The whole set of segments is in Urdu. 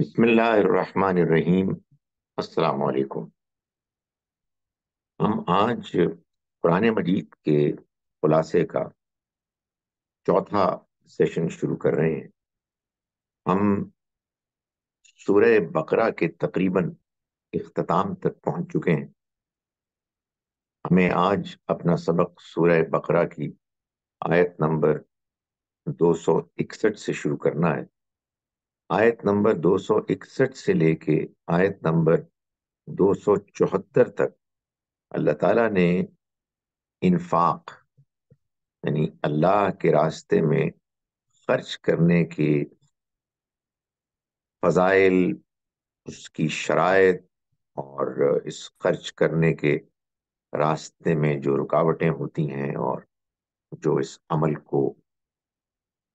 بسم اللہ الرحمن الرحیم۔ السلام علیکم۔ ہم آج قرآن مجید کے خلاصے کا چوتھا سیشن شروع کر رہے ہیں۔ ہم سورہ بقرہ کے تقریباً اختتام تک پہنچ چکے ہیں۔ ہمیں آج اپنا سبق سورہ بقرہ کی آیت نمبر 261 سے شروع کرنا ہے۔ آیت نمبر 261 سے لے کے آیت نمبر 274 تک اللہ تعالیٰ نے انفاق یعنی اللہ کے راستے میں خرچ کرنے کے فضائل، اس کی شرائط اور اس خرچ کرنے کے راستے میں جو رکاوٹیں ہوتی ہیں اور جو اس عمل کو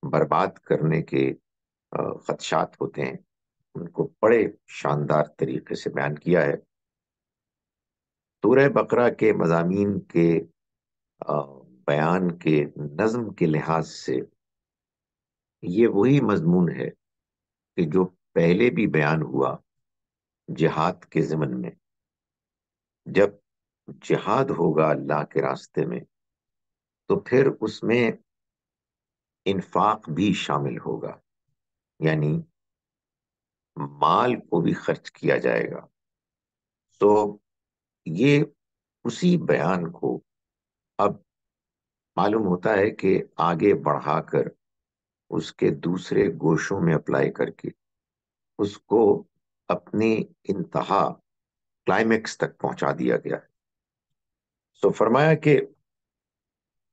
برباد کرنے کے خدشات ہوتے ہیں، ان کو بڑے شاندار طریقے سے بیان کیا ہے۔ سورہ بقرہ کے مضامین کے بیان کے نظم کے لحاظ سے یہ وہی مضمون ہے کہ جو پہلے بھی بیان ہوا جہاد کے ضمن میں۔ جب جہاد ہوگا اللہ کے راستے میں تو پھر اس میں انفاق بھی شامل ہوگا، یعنی مال کو بھی خرچ کیا جائے گا۔ تو یہ اسی بیان کو اب معلوم ہوتا ہے کہ آگے بڑھا کر اس کے دوسرے گوشوں میں اپلائی کر کے اس کو اپنی انتہا کلائمیکس تک پہنچا دیا گیا ہے۔ سو فرمایا کہ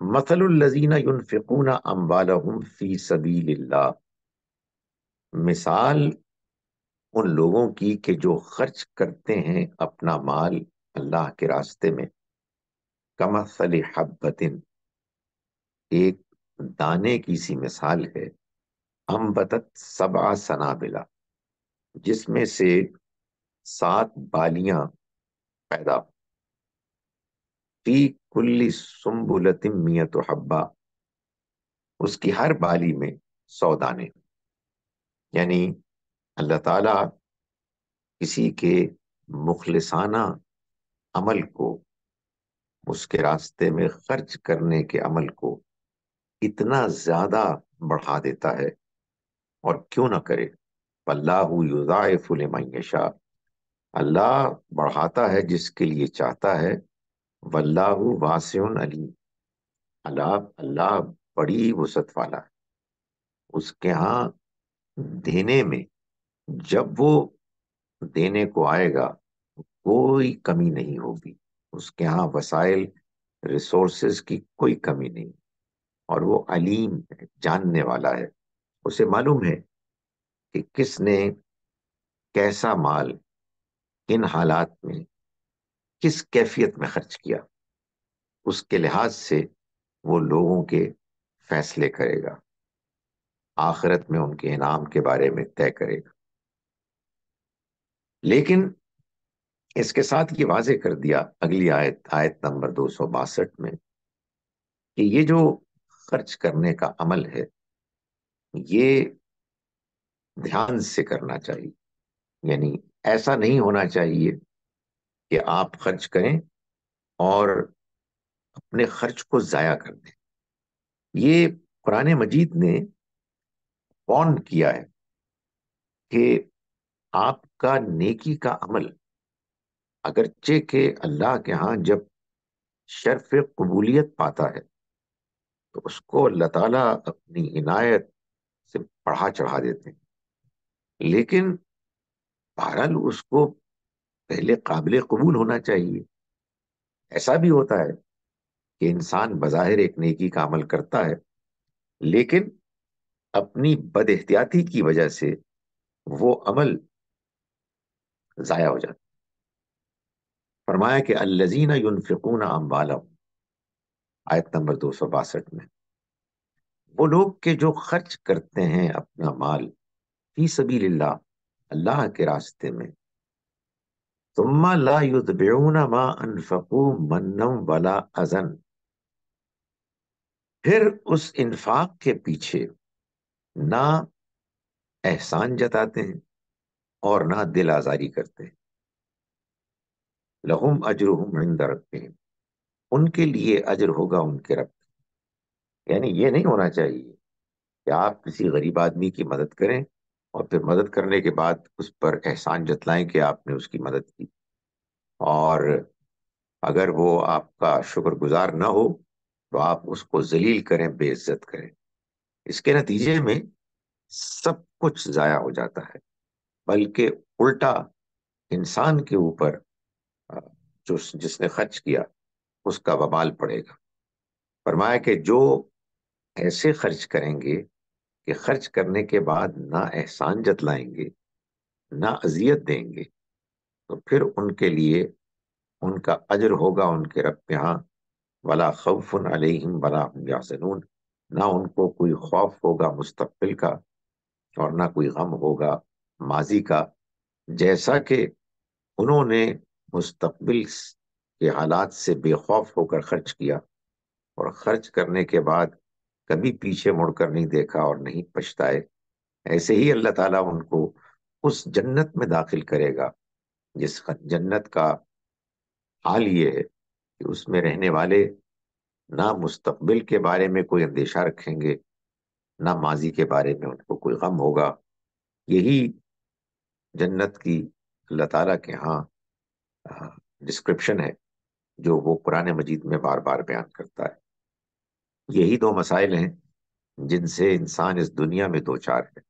مثل الذین ينفقون اموالهم فی سبیل اللہ، مثال ان لوگوں کی کہ جو خرچ کرتے ہیں اپنا مال اللہ کے راستے میں، کمثل حبۃ، ایک دانے کی سی مثال ہے، انبتت سبع سنابلا، جس میں سے 7 بالیاں پیدا، فی کل سنبلۃ مئۃ حبہ، اس کی ہر بالی میں 100 دانے۔ یعنی اللہ تعالیٰ کسی کے مخلصانہ عمل کو، اس کے راستے میں خرچ کرنے کے عمل کو اتنا زیادہ بڑھا دیتا ہے، اور کیوں نہ کرے۔ واللہ یضاعف لمن یشاء، اللہ بڑھاتا ہے جس کے لیے چاہتا ہے۔ واللہ واسع علیم، اللہ بڑی وسعت والا ہے۔ اس کے ہاں دینے میں، جب وہ دینے کو آئے گا کوئی کمی نہیں ہوگی۔ اس کے ہاں وسائل، ریسورسز کی کوئی کمی نہیں، اور وہ علیم ہے، جاننے والا ہے۔ اسے معلوم ہے کہ کس نے کیسا مال کن حالات میں کس کیفیت میں خرچ کیا، اس کے لحاظ سے وہ لوگوں کے فیصلے کرے گا، آخرت میں ان کے انعام کے بارے میں طے کرے گا۔ لیکن اس کے ساتھ یہ واضح کر دیا اگلی آیت نمبر 262 میں کہ یہ جو خرچ کرنے کا عمل ہے یہ دھیان سے کرنا چاہیے، یعنی ایسا نہیں ہونا چاہیے کہ آپ خرچ کریں اور اپنے خرچ کو ضائع کر دیں۔ یہ قرآن مجید نے وارن کیا ہے کہ آپ کا نیکی کا عمل اگرچہ کہ اللہ کے ہاں جب شرف قبولیت پاتا ہے تو اس کو اللہ تعالیٰ اپنی عنایت سے بڑھا چڑھا دیتے ہیں، لیکن بہرحال اس کو پہلے قابل قبول ہونا چاہیے۔ ایسا بھی ہوتا ہے کہ انسان بظاہر ایک نیکی کا عمل کرتا ہے، لیکن اپنی بد احتیاطی کی وجہ سے وہ عمل ضائع ہو جاتا۔ فرمایا کہ الذین ینفقون اموالہم، آیت نمبر 262 میں، وہ لوگ کہ جو خرچ کرتے ہیں اپنا مال فی سبیل اللہ، اللہ کے راستے میں، ثم لا یتبعون ما انفقوا منا ولا اذى، پھر اس انفاق کے پیچھے نہ احسان جتاتے ہیں اور نہ دل آزاری کرتے ہیں۔ لہم اجرہم عند ربہم، ان کے لیے اجر ہوگا ان کے رب۔ یعنی یہ نہیں ہونا چاہیے کہ آپ کسی غریب آدمی کی مدد کریں اور پھر مدد کرنے کے بعد اس پر احسان جتلائیں کہ آپ نے اس کی مدد کی، اور اگر وہ آپ کا شکر گزار نہ ہو تو آپ اس کو ذلیل کریں، بے عزت کریں۔ اس کے نتیجے میں سب کچھ ضائع ہو جاتا ہے، بلکہ الٹا انسان کے اوپر آ، جس نے خرچ کیا اس کا وبال پڑے گا۔ فرمایا کہ جو ایسے خرچ کریں گے کہ خرچ کرنے کے بعد نہ احسان جتلائیں گے نہ اذیت دیں گے، تو پھر ان کے لیے ان کا اجر ہوگا ان کے رب کے ہاں، ولا خوف علیہم ولا هم یحزنون، نہ ان کو کوئی خوف ہوگا مستقبل کا اور نہ کوئی غم ہوگا ماضی کا، جیسا کہ انہوں نے مستقبل کے حالات سے بے خوف ہو کر خرچ کیا اور خرچ کرنے کے بعد کبھی پیچھے مڑ کر نہیں دیکھا اور نہیں پچھتائے۔ ایسے ہی اللہ تعالیٰ ان کو اس جنت میں داخل کرے گا جس جنت کا حال یہ ہے کہ اس میں رہنے والے نہ مستقبل کے بارے میں کوئی اندیشہ رکھیں گے نہ ماضی کے بارے میں ان کو کوئی غم ہوگا۔ یہی جنت کی اللہ تعالیٰ کے ہاں ڈسکرپشن ہے جو وہ قرآن مجید میں بار بار بیان کرتا ہے۔ یہی دو مسائل ہیں جن سے انسان اس دنیا میں دو چار ہے،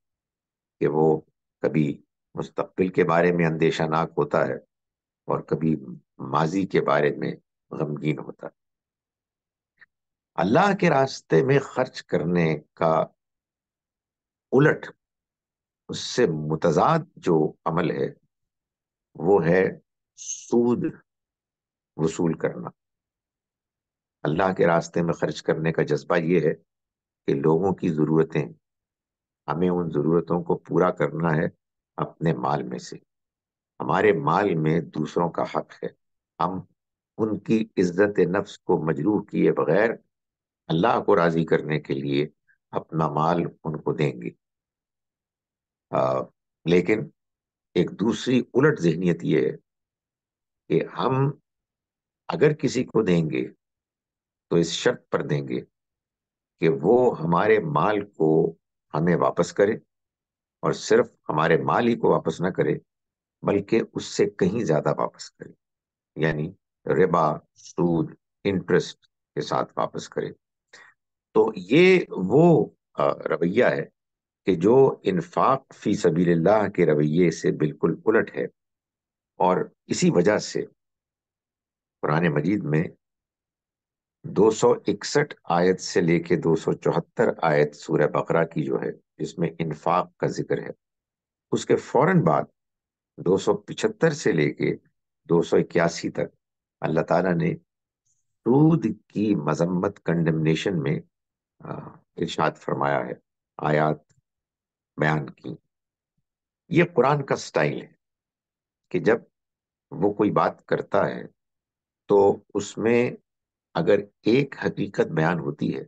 کہ وہ کبھی مستقبل کے بارے میں اندیشہ ناک ہوتا ہے اور کبھی ماضی کے بارے میں غمگین ہوتا ہے۔ اللہ کے راستے میں خرچ کرنے کا الٹ، اس سے متضاد جو عمل ہے وہ ہے سود وصول کرنا۔ اللہ کے راستے میں خرچ کرنے کا جذبہ یہ ہے کہ لوگوں کی ضرورتیں، ہمیں ان ضرورتوں کو پورا کرنا ہے اپنے مال میں سے۔ ہمارے مال میں دوسروں کا حق ہے، ہم ان کی عزت نفس کو مجروح کیے بغیر اللہ کو راضی کرنے کے لیے اپنا مال ان کو دیں گے۔ لیکن ایک دوسری الٹ ذہنیت یہ ہے کہ ہم اگر کسی کو دیں گے تو اس شرط پر دیں گے کہ وہ ہمارے مال کو ہمیں واپس کرے، اور صرف ہمارے مال ہی کو واپس نہ کرے بلکہ اس سے کہیں زیادہ واپس کرے، یعنی ربا، سود، انٹرسٹ کے ساتھ واپس کرے۔ تو یہ وہ رویہ ہے کہ جو انفاق فی سبیل اللہ کے رویے سے بالکل الٹ ہے، اور اسی وجہ سے قرآن مجید میں 261 آیت سے لے کے 274 آیت سورہ بقرہ کی جو ہے جس میں انفاق کا ذکر ہے، اس کے فوراً بعد 275 سے لے کے 281 تک اللہ تعالیٰ نے سود کی مذمت، کنڈمنیشن میں ارشاد فرمایا ہے، آیات بیان کی۔ یہ قرآن کا سٹائل ہے کہ جب وہ کوئی بات کرتا ہے تو اس میں اگر ایک حقیقت بیان ہوتی ہے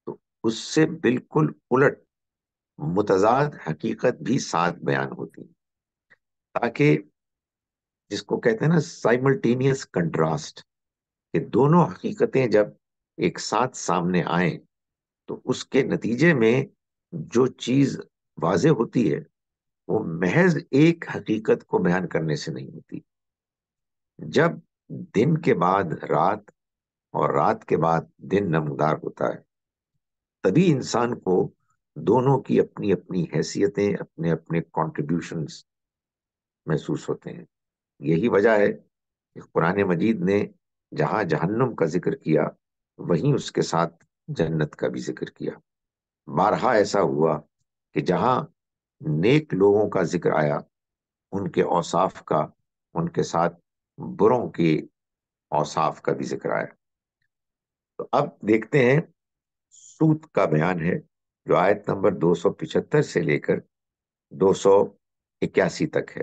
تو اس سے بالکل الٹ متضاد حقیقت بھی ساتھ بیان ہوتی ہے، تاکہ جس کو کہتے ہیں نا سائملٹینیس کنٹراسٹ، کہ دونوں حقیقتیں جب ایک ساتھ سامنے آئیں تو اس کے نتیجے میں جو چیز واضح ہوتی ہے وہ محض ایک حقیقت کو بیان کرنے سے نہیں ہوتی۔ جب دن کے بعد رات اور رات کے بعد دن نمودار ہوتا ہے تبھی انسان کو دونوں کی اپنی اپنی حیثیتیں، اپنے اپنے کنٹریبیوشنز محسوس ہوتے ہیں۔ یہی وجہ ہے کہ قرآن مجید نے جہاں جہنم کا ذکر کیا وہیں اس کے ساتھ جنت کا بھی ذکر کیا۔ بارہا ایسا ہوا کہ جہاں نیک لوگوں کا ذکر آیا، ان کے اوصاف کا، ان کے ساتھ بروں کے اوصاف کا بھی ذکر آیا۔ تو اب دیکھتے ہیں سود کا بیان ہے جو آیت نمبر 275 سے لے کر 281 تک ہے۔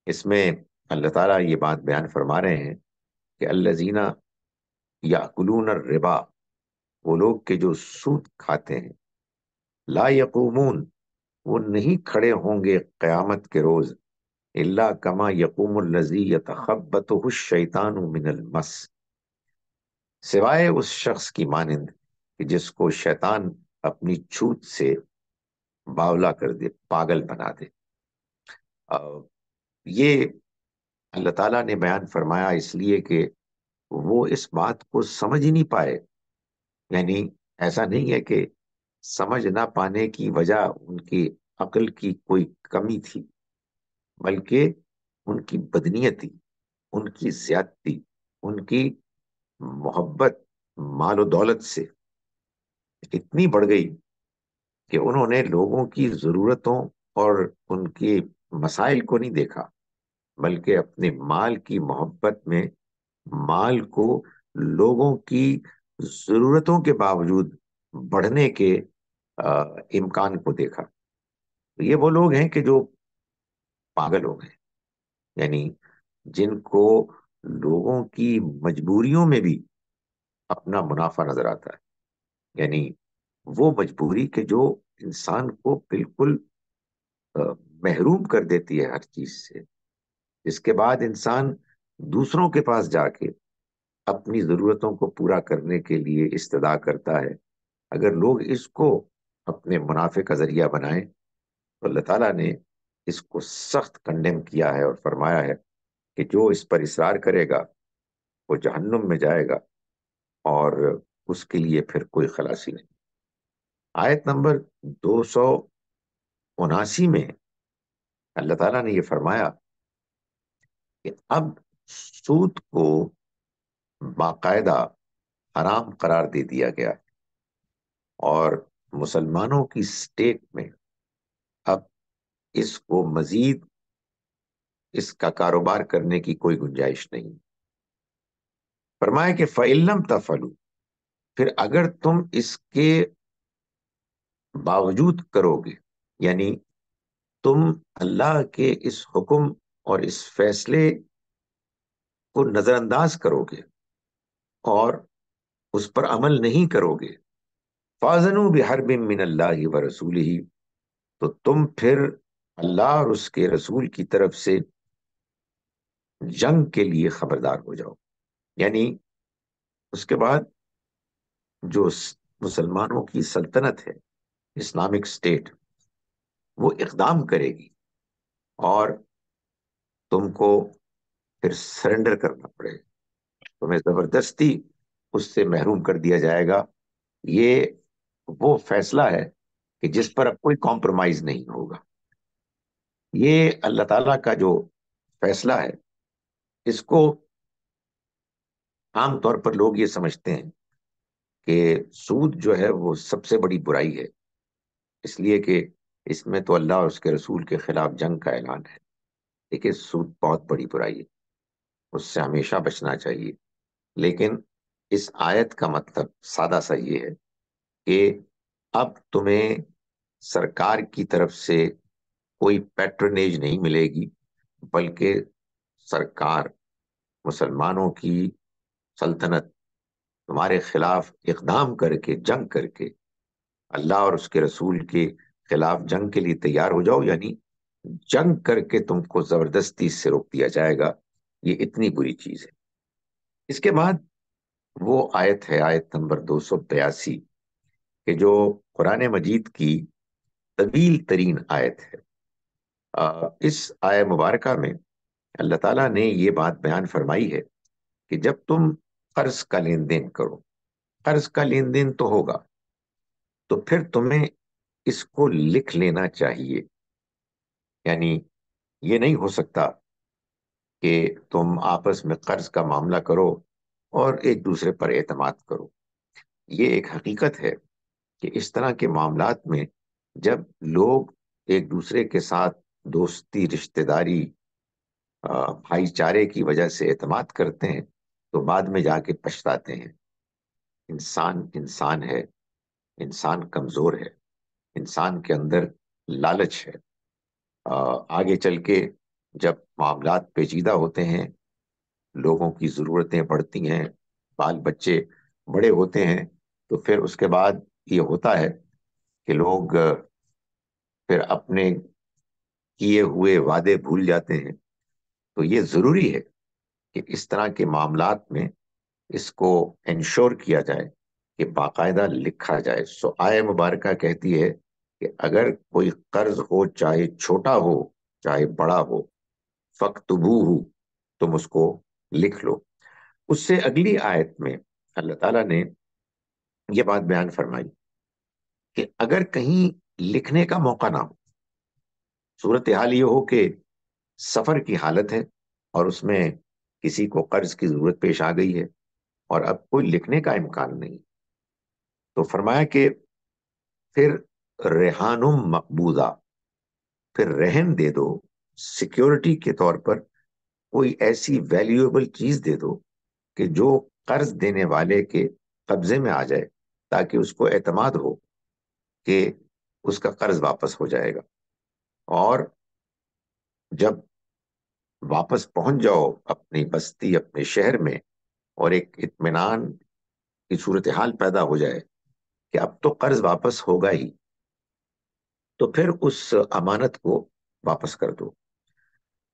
اس میں اللہ تعالیٰ یہ بات بیان فرما رہے ہیں کہ الذین یاکلون الربا، وہ لوگ کہ جو سود کھاتے ہیں، لا یقومون، وہ نہیں کھڑے ہوں گے قیامت کے روز الا کما یقوم الذی یتخبطہ الشیطان من المس، سوائے اس شخص کی مانند کہ جس کو شیطان اپنی چھوت سے باولا کر دے، پاگل بنا دے۔ یہ اللہ تعالیٰ نے بیان فرمایا اس لیے کہ وہ اس بات کو سمجھ ہی نہیں پائے، یعنی ایسا نہیں ہے کہ سمجھ نہ پانے کی وجہ ان کی عقل کی کوئی کمی تھی، بلکہ ان کی بدنیتی، ان کی زیادتی، ان کی محبت مال و دولت سے اتنی بڑھ گئی کہ انہوں نے لوگوں کی ضرورتوں اور ان کے مسائل کو نہیں دیکھا، بلکہ اپنے مال کی محبت میں مال کو لوگوں کی ضرورتوں کے باوجود بڑھنے کے امکان کو دیکھا۔ یہ وہ لوگ ہیں کہ جو پاگل ہو گئے، یعنی جن کو لوگوں کی مجبوریوں میں بھی اپنا منافع نظر آتا ہے، یعنی وہ مجبوری کہ جو انسان کو بالکل محروم کر دیتی ہے ہر چیز سے، اس کے بعد انسان دوسروں کے پاس جا کے اپنی ضرورتوں کو پورا کرنے کے لیے استدعا کرتا ہے۔ اگر لوگ اس کو اپنے منافع کا ذریعہ بنائیں تو اللہ تعالیٰ نے اس کو سخت کنڈیم کیا ہے اور فرمایا ہے کہ جو اس پر اصرار کرے گا وہ جہنم میں جائے گا اور اس کے لیے پھر کوئی خلاصی نہیں۔ آیت نمبر 279 میں اللہ تعالیٰ نے یہ فرمایا کہ اب سود کو باقاعدہ حرام قرار دے دیا گیا اور مسلمانوں کی سٹیٹ میں اب اس کو مزید اس کا کاروبار کرنے کی کوئی گنجائش نہیں۔ فرمایا کہ فَإِن لَّمْ تَفْعَلُوا، پھر اگر تم اس کے باوجود کرو گے، یعنی تم اللہ کے اس حکم اور اس فیصلے کو نظر انداز کرو گے اور اس پر عمل نہیں کرو گے، فَأْذَنُوا بِحَرْبٍ مِّنَ اللَّهِ وَرَسُولِهِ، تو تم پھر اللہ اور اس کے رسول کی طرف سے جنگ کے لیے خبردار ہو جاؤ۔ یعنی اس کے بعد جو مسلمانوں کی سلطنت ہے، اسلامک اسٹیٹ، وہ اقدام کرے گی اور تم کو پھر سرنڈر کرنا پڑے گا، تمہیں زبردستی اس سے محروم کر دیا جائے گا۔ یہ وہ فیصلہ ہے کہ جس پر اب کوئی کمپرومائز نہیں ہوگا۔ یہ اللہ تعالیٰ کا جو فیصلہ ہے، اس کو عام طور پر لوگ یہ سمجھتے ہیں کہ سود جو ہے وہ سب سے بڑی برائی ہے، اس لیے کہ اس میں تو اللہ اور اس کے رسول کے خلاف جنگ کا اعلان ہے۔ لیکن سود بہت بڑی برائی ہے، اس سے ہمیشہ بچنا چاہیے۔ لیکن اس آیت کا مطلب سادہ سا یہ ہے کہ اب تمہیں سرکار کی طرف سے کوئی پیٹرنیج نہیں ملے گی، بلکہ سرکار، مسلمانوں کی سلطنت تمہارے خلاف اقدام کر کے، جنگ کر کے، اللہ اور اس کے رسول کے خلاف جنگ کے لیے تیار ہو جاؤ، یعنی جنگ کر کے تم کو زبردستی سے روک دیا جائے گا۔ یہ اتنی بری چیز ہے۔ اس کے بعد وہ آیت ہے، آیت نمبر 282، کہ جو قرآن مجید کی طویل ترین آیت ہے۔ اس آیت مبارکہ میں اللہ تعالیٰ نے یہ بات بیان فرمائی ہے کہ جب تم قرض کا لین دین کرو، قرض کا لین دین تو ہوگا، تو پھر تمہیں اس کو لکھ لینا چاہیے۔ یعنی یہ نہیں ہو سکتا کہ تم آپس میں قرض کا معاملہ کرو اور ایک دوسرے پر اعتماد کرو۔ یہ ایک حقیقت ہے کہ اس طرح کے معاملات میں جب لوگ ایک دوسرے کے ساتھ دوستی، رشتہ داری، بھائی چارے کی وجہ سے اعتماد کرتے ہیں تو بعد میں جا کے پچھتاتے ہیں۔ انسان انسان ہے، انسان کمزور ہے، انسان کے اندر لالچ ہے۔ آگے چل کے جب معاملات پیچیدہ ہوتے ہیں، لوگوں کی ضرورتیں بڑھتی ہیں، بال بچے بڑے ہوتے ہیں، تو پھر اس کے بعد یہ ہوتا ہے کہ لوگ پھر اپنے کیے ہوئے وعدے بھول جاتے ہیں. تو یہ ضروری ہے کہ اس طرح کے معاملات میں اس کو انشور کیا جائے کہ باقاعدہ لکھا جائے. سو آئے مبارکہ کہتی ہے کہ اگر کوئی قرض ہو، چاہے چھوٹا ہو چاہے بڑا ہو، فَاكْتُبُوهُ، تم اس کو لکھ لو. اس سے اگلی آیت میں اللہ تعالیٰ نے یہ بات بیان فرمائی کہ اگر کہیں لکھنے کا موقع نہ ہو، صورتحال یہ ہو کہ سفر کی حالت ہے اور اس میں کسی کو قرض کی ضرورت پیش آ گئی ہے اور اب کوئی لکھنے کا امکان نہیں، تو فرمایا کہ پھر ریحانم مقبوضہ، پھر رہن دے دو، سیکیورٹی کے طور پر کوئی ایسی ویلیویبل چیز دے دو کہ جو قرض دینے والے کے قبضے میں آ جائے، تاکہ اس کو اعتماد ہو کہ اس کا قرض واپس ہو جائے گا. اور جب واپس پہنچ جاؤ اپنی بستی، اپنے شہر میں، اور ایک اطمینان کی صورتحال پیدا ہو جائے کہ اب تو قرض واپس ہوگا ہی، تو پھر اس امانت کو واپس کر دو.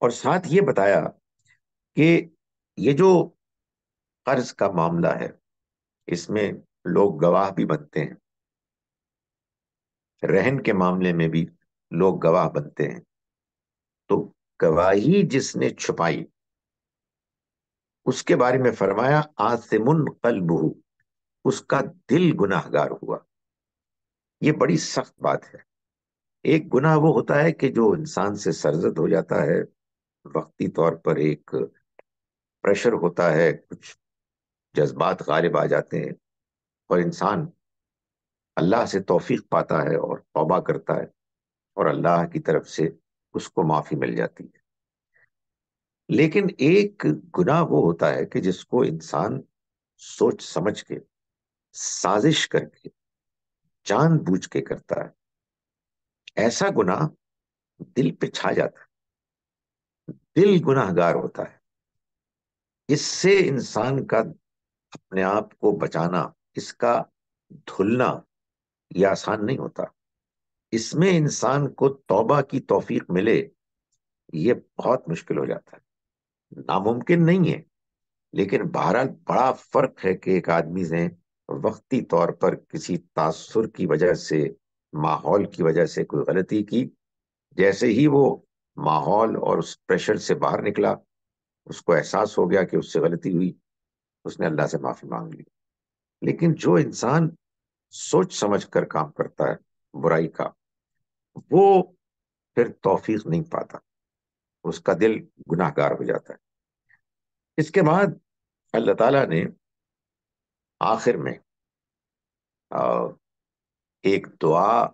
اور ساتھ یہ بتایا کہ یہ جو قرض کا معاملہ ہے، اس میں لوگ گواہ بھی بنتے ہیں، رہن کے معاملے میں بھی لوگ گواہ بنتے ہیں. تو گواہی جس نے چھپائی، اس کے بارے میں فرمایا آثم قلبہ، اس کا دل گناہ گار ہوا. یہ بڑی سخت بات ہے. ایک گناہ وہ ہوتا ہے کہ جو انسان سے سرزد ہو جاتا ہے، وقتی طور پر ایک پریشر ہوتا ہے، کچھ جذبات غالب آ جاتے ہیں اور انسان اللہ سے توفیق پاتا ہے اور توبہ کرتا ہے اور اللہ کی طرف سے اس کو معافی مل جاتی ہے. لیکن ایک گناہ وہ ہوتا ہے کہ جس کو انسان سوچ سمجھ کے، سازش کر کے، جان بوجھ کے کرتا ہے. ایسا گناہ دل پہ چھا جاتا ہے، دل گناہ گار ہوتا ہے. اس سے انسان کا اپنے آپ کو بچانا، اس کا دھلنا یہ آسان نہیں ہوتا. اس میں انسان کو توبہ کی توفیق ملے، یہ بہت مشکل ہو جاتا ہے. ناممکن نہیں ہے، لیکن بہرحال بڑا فرق ہے کہ ایک آدمی نے وقتی طور پر کسی تاثر کی وجہ سے، ماحول کی وجہ سے کوئی غلطی کی، جیسے ہی وہ ماحول اور اس پریشر سے باہر نکلا، اس کو احساس ہو گیا کہ اس سے غلطی ہوئی، اس نے اللہ سے معافی مانگ لی. لیکن جو انسان سوچ سمجھ کر کام کرتا ہے برائی کا، وہ پھر توفیق نہیں پاتا، اس کا دل گناہ گار ہو جاتا ہے. اس کے بعد اللہ تعالیٰ نے آخر میں ایک دعا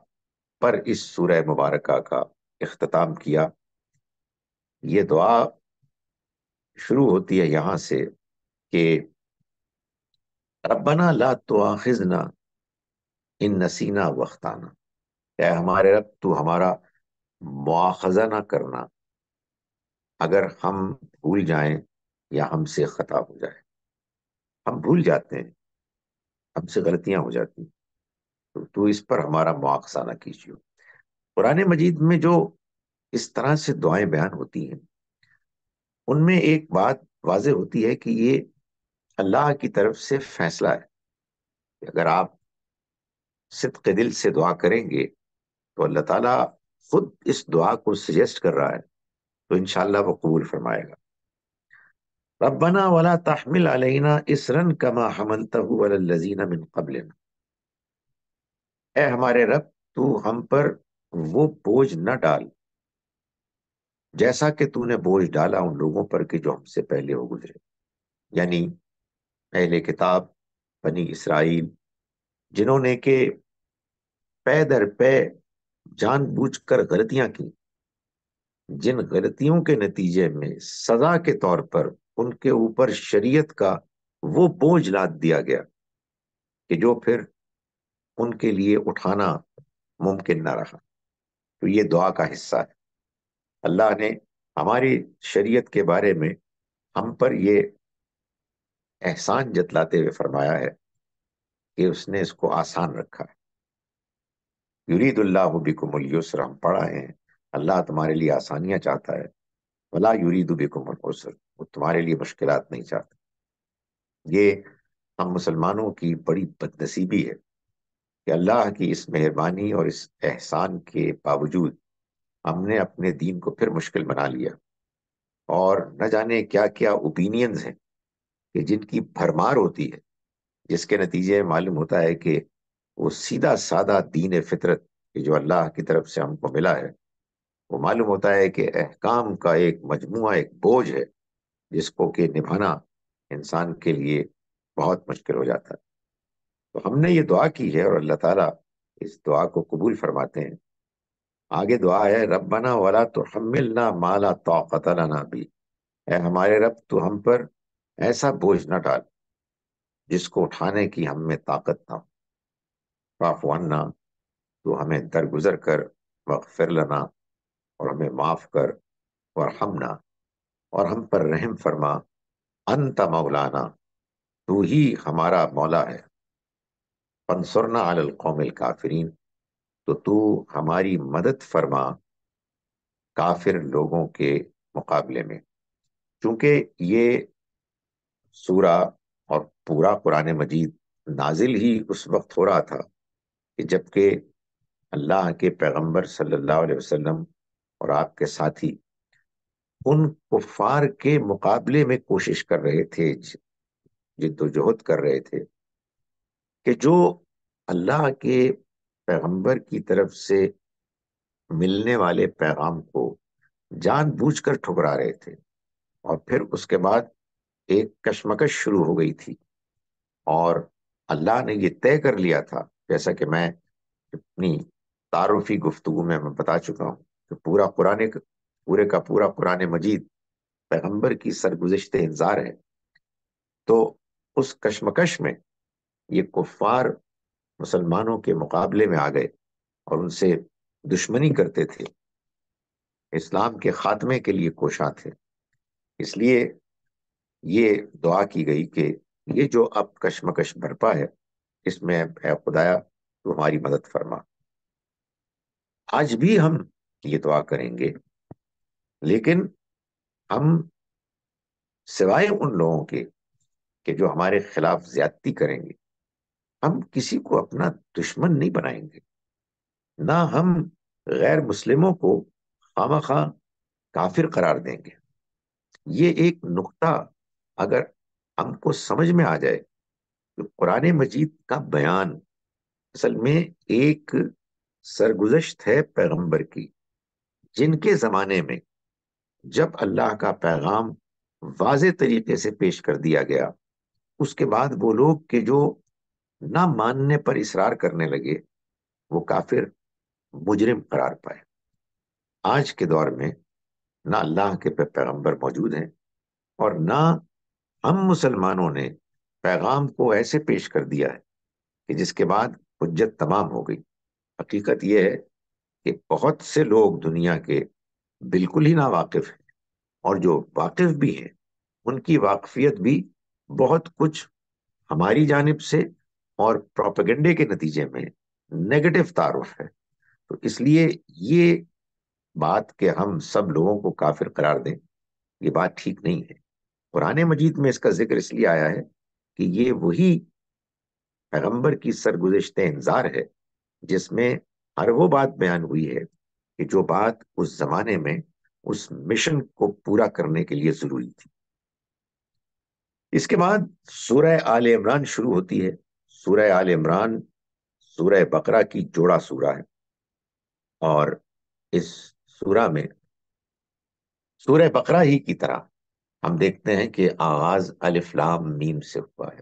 پر اس سورہ مبارکہ کا اختتام کیا. یہ دعا شروع ہوتی ہے یہاں سے کہ ربنا لا تؤاخذنا ان نسینا واخطانا، اے ہمارے رب تو ہمارا مواخذہ نہ کرنا اگر ہم بھول جائیں یا ہم سے خطا ہو جائے. ہم بھول جاتے ہیں، ہم سے غلطیاں ہو جاتی ہیں، تو اس پر ہمارا مواخذہ نہ کیجیے. قرآن مجید میں جو اس طرح سے دعائیں بیان ہوتی ہیں، ان میں ایک بات واضح ہوتی ہے کہ یہ اللہ کی طرف سے فیصلہ ہے کہ اگر آپ صدق دل سے دعا کریں گے تو اللہ تعالیٰ خود اس دعا کو سجیسٹ کر رہا ہے، تو انشاءاللہ وہ قبول فرمائے گا. ربنا ولا تحمل علینا اسرا کما حملته علی الذین من قبلنا، اے ہمارے رب تو ہم پر وہ بوجھ نہ ڈال جیسا کہ تو نے بوجھ ڈالا ان لوگوں پر کہ جو ہم سے پہلے ہو گزرے، یعنی اہل کتاب، بنی اسرائیل، جنہوں نے کہ پے در پے جان بوجھ کر غلطیاں کی، جن غلطیوں کے نتیجے میں سزا کے طور پر ان کے اوپر شریعت کا وہ بوجھ لاد دیا گیا کہ جو پھر ان کے لیے اٹھانا ممکن نہ رہا. تو یہ دعا کا حصہ ہے. اللہ نے ہماری شریعت کے بارے میں ہم پر یہ احسان جتلاتے ہوئے فرمایا ہے کہ اس نے اس کو آسان رکھا ہے. یرید اللہ بکم الیسر، ہم پڑھ آئے ہیں اللہ تمہارے لیے آسانیاں چاہتا ہے، ولا یرید بکم العسر، وہ تمہارے لیے مشکلات نہیں چاہتا۔ یہ ہم مسلمانوں کی بڑی بدنصیبی ہے کہ اللہ کی اس مہربانی اور اس احسان کے باوجود ہم نے اپنے دین کو پھر مشکل بنا لیا، اور نہ جانے کیا کیا اوپینینز ہیں کہ جن کی بھرمار ہوتی ہے، جس کے نتیجے میں معلوم ہوتا ہے کہ وہ سیدھا سادہ دین فطرت کہ جو اللہ کی طرف سے ہم کو ملا ہے، وہ معلوم ہوتا ہے کہ احکام کا ایک مجموعہ، ایک بوجھ ہے جس کو کہ نبھانا انسان کے لیے بہت مشکل ہو جاتا ہے۔ تو ہم نے یہ دعا کی ہے اور اللہ تعالیٰ اس دعا کو قبول فرماتے ہیں۔ آگے دعا ہے ربنا ولا تحملنا ما لا طاقت لنا بھی، اے ہمارے رب تو ہم پر ایسا بوجھ نہ ڈال جس کو اٹھانے کی ہم میں طاقت نہ ہو، واعف عنا، تو ہمیں درگزر کر، واغفر لنا، اور ہمیں معاف کر، وارحمنا، اور ہم پر رحم فرما، انت مولانا، تو ہی ہمارا مولا ہے، فانصرنا علی القوم الکافرین، تو ہماری مدد فرما کافر لوگوں کے مقابلے میں۔ چونکہ یہ سورہ اور پورا قرآن مجید نازل ہی اس وقت ہو رہا تھا کہ جبکہ اللہ کے پیغمبر صلی اللہ علیہ وسلم اور آپ کے ساتھی ان کفار کے مقابلے میں کوشش کر رہے تھے، جد و جہد کر رہے تھے کہ جو اللہ کے پیغمبر کی طرف سے ملنے والے پیغام کو جان بوجھ کر ٹھکرا رہے تھے، اور پھر اس کے بعد ایک کشمکش شروع ہو گئی تھی، اور اللہ نے یہ طے کر لیا تھا، جیسا کہ میں اپنی تعارفی گفتگو میں بتا چکا ہوں، کہ پورے کا پورا قرآن مجید پیغمبر کی سرگزشت انذار ہے۔ تو اس کشمکش میں یہ کفار مسلمانوں کے مقابلے میں آ گئے اور ان سے دشمنی کرتے تھے، اسلام کے خاتمے کے لیے کوشاں تھے۔ اس لیے یہ دعا کی گئی کہ یہ جو اب کشمکش برپا ہے، اس میں اے خدایا تو ہماری مدد فرما۔ آج بھی ہم یہ دعا کریں گے، لیکن ہم سوائے ان لوگوں کے کہ جو ہمارے خلاف زیادتی کریں گے، ہم کسی کو اپنا دشمن نہیں بنائیں گے، نہ ہم غیر مسلموں کو خواہ کافر قرار دیں گے۔ یہ ایک نقطہ اگر ہم کو سمجھ میں آ جائے کہ قرآن مجید کا بیان اصل میں ایک سرگزشت ہے پیغمبر کی، جن کے زمانے میں جب اللہ کا پیغام واضح طریقے سے پیش کر دیا گیا، اس کے بعد وہ لوگ کہ جو نہ ماننے پر اصرار کرنے لگے، وہ کافر مجرم قرار پائے۔ آج کے دور میں نہ اللہ کے پیغمبر موجود ہیں، اور نہ ہم مسلمانوں نے پیغام کو ایسے پیش کر دیا ہے کہ جس کے بعد حجت تمام ہو گئی۔ حقیقت یہ ہے کہ بہت سے لوگ دنیا کے بالکل ہی ناواقف ہیں، اور جو واقف بھی ہیں ان کی واقفیت بھی بہت کچھ ہماری جانب سے اور پروپیگنڈے کے نتیجے میں نیگیٹو تعارف ہے۔ تو اس لیے یہ بات کہ ہم سب لوگوں کو کافر قرار دیں، یہ بات ٹھیک نہیں ہے۔ قرآن مجید میں اس کا ذکر اس لیے آیا ہے کہ یہ وہی پیغمبر کی سرگزشت انذار ہے جس میں ہر وہ بات بیان ہوئی ہے کہ جو بات اس زمانے میں اس مشن کو پورا کرنے کے لیے ضروری تھی۔ اس کے بعد سورہ آل عمران شروع ہوتی ہے۔ سورہ آل عمران سورہ بقرہ کی جوڑا سورہ ہے، اور اس سورہ میں سورہ بقرہ ہی کی طرح ہم دیکھتے ہیں کہ آغاز الف لام میم سے ہوا ہے۔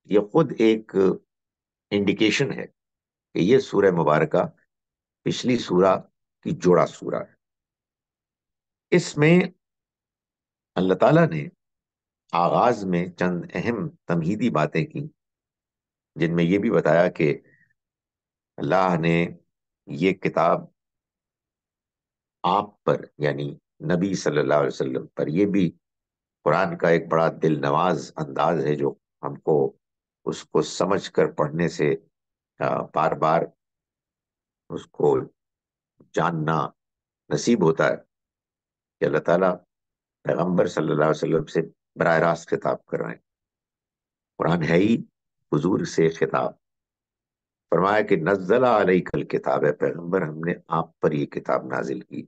یہ خود ایک انڈیکیشن ہے کہ یہ سورہ مبارکہ پچھلی سورہ کی جوڑا سورہ ہے۔ اس میں اللہ تعالیٰ نے آغاز میں چند اہم تمہیدی باتیں کی، جن میں یہ بھی بتایا کہ اللہ نے یہ کتاب آپ پر، یعنی نبی صلی اللہ علیہ وسلم پر، یہ بھی قرآن کا ایک بڑا دل نواز انداز ہے جو ہم کو اس کو سمجھ کر پڑھنے سے بار بار اس کو جاننا نصیب ہوتا ہے کہ اللہ تعالیٰ پیغمبر صلی اللہ علیہ وسلم سے براہ راست خطاب کر رہے ہیں. قرآن ہے ہی حضور سے خطاب. فرمایا کہ نزل علیک الکتاب، ہے پیغمبر ہم نے آپ پر یہ کتاب نازل کی،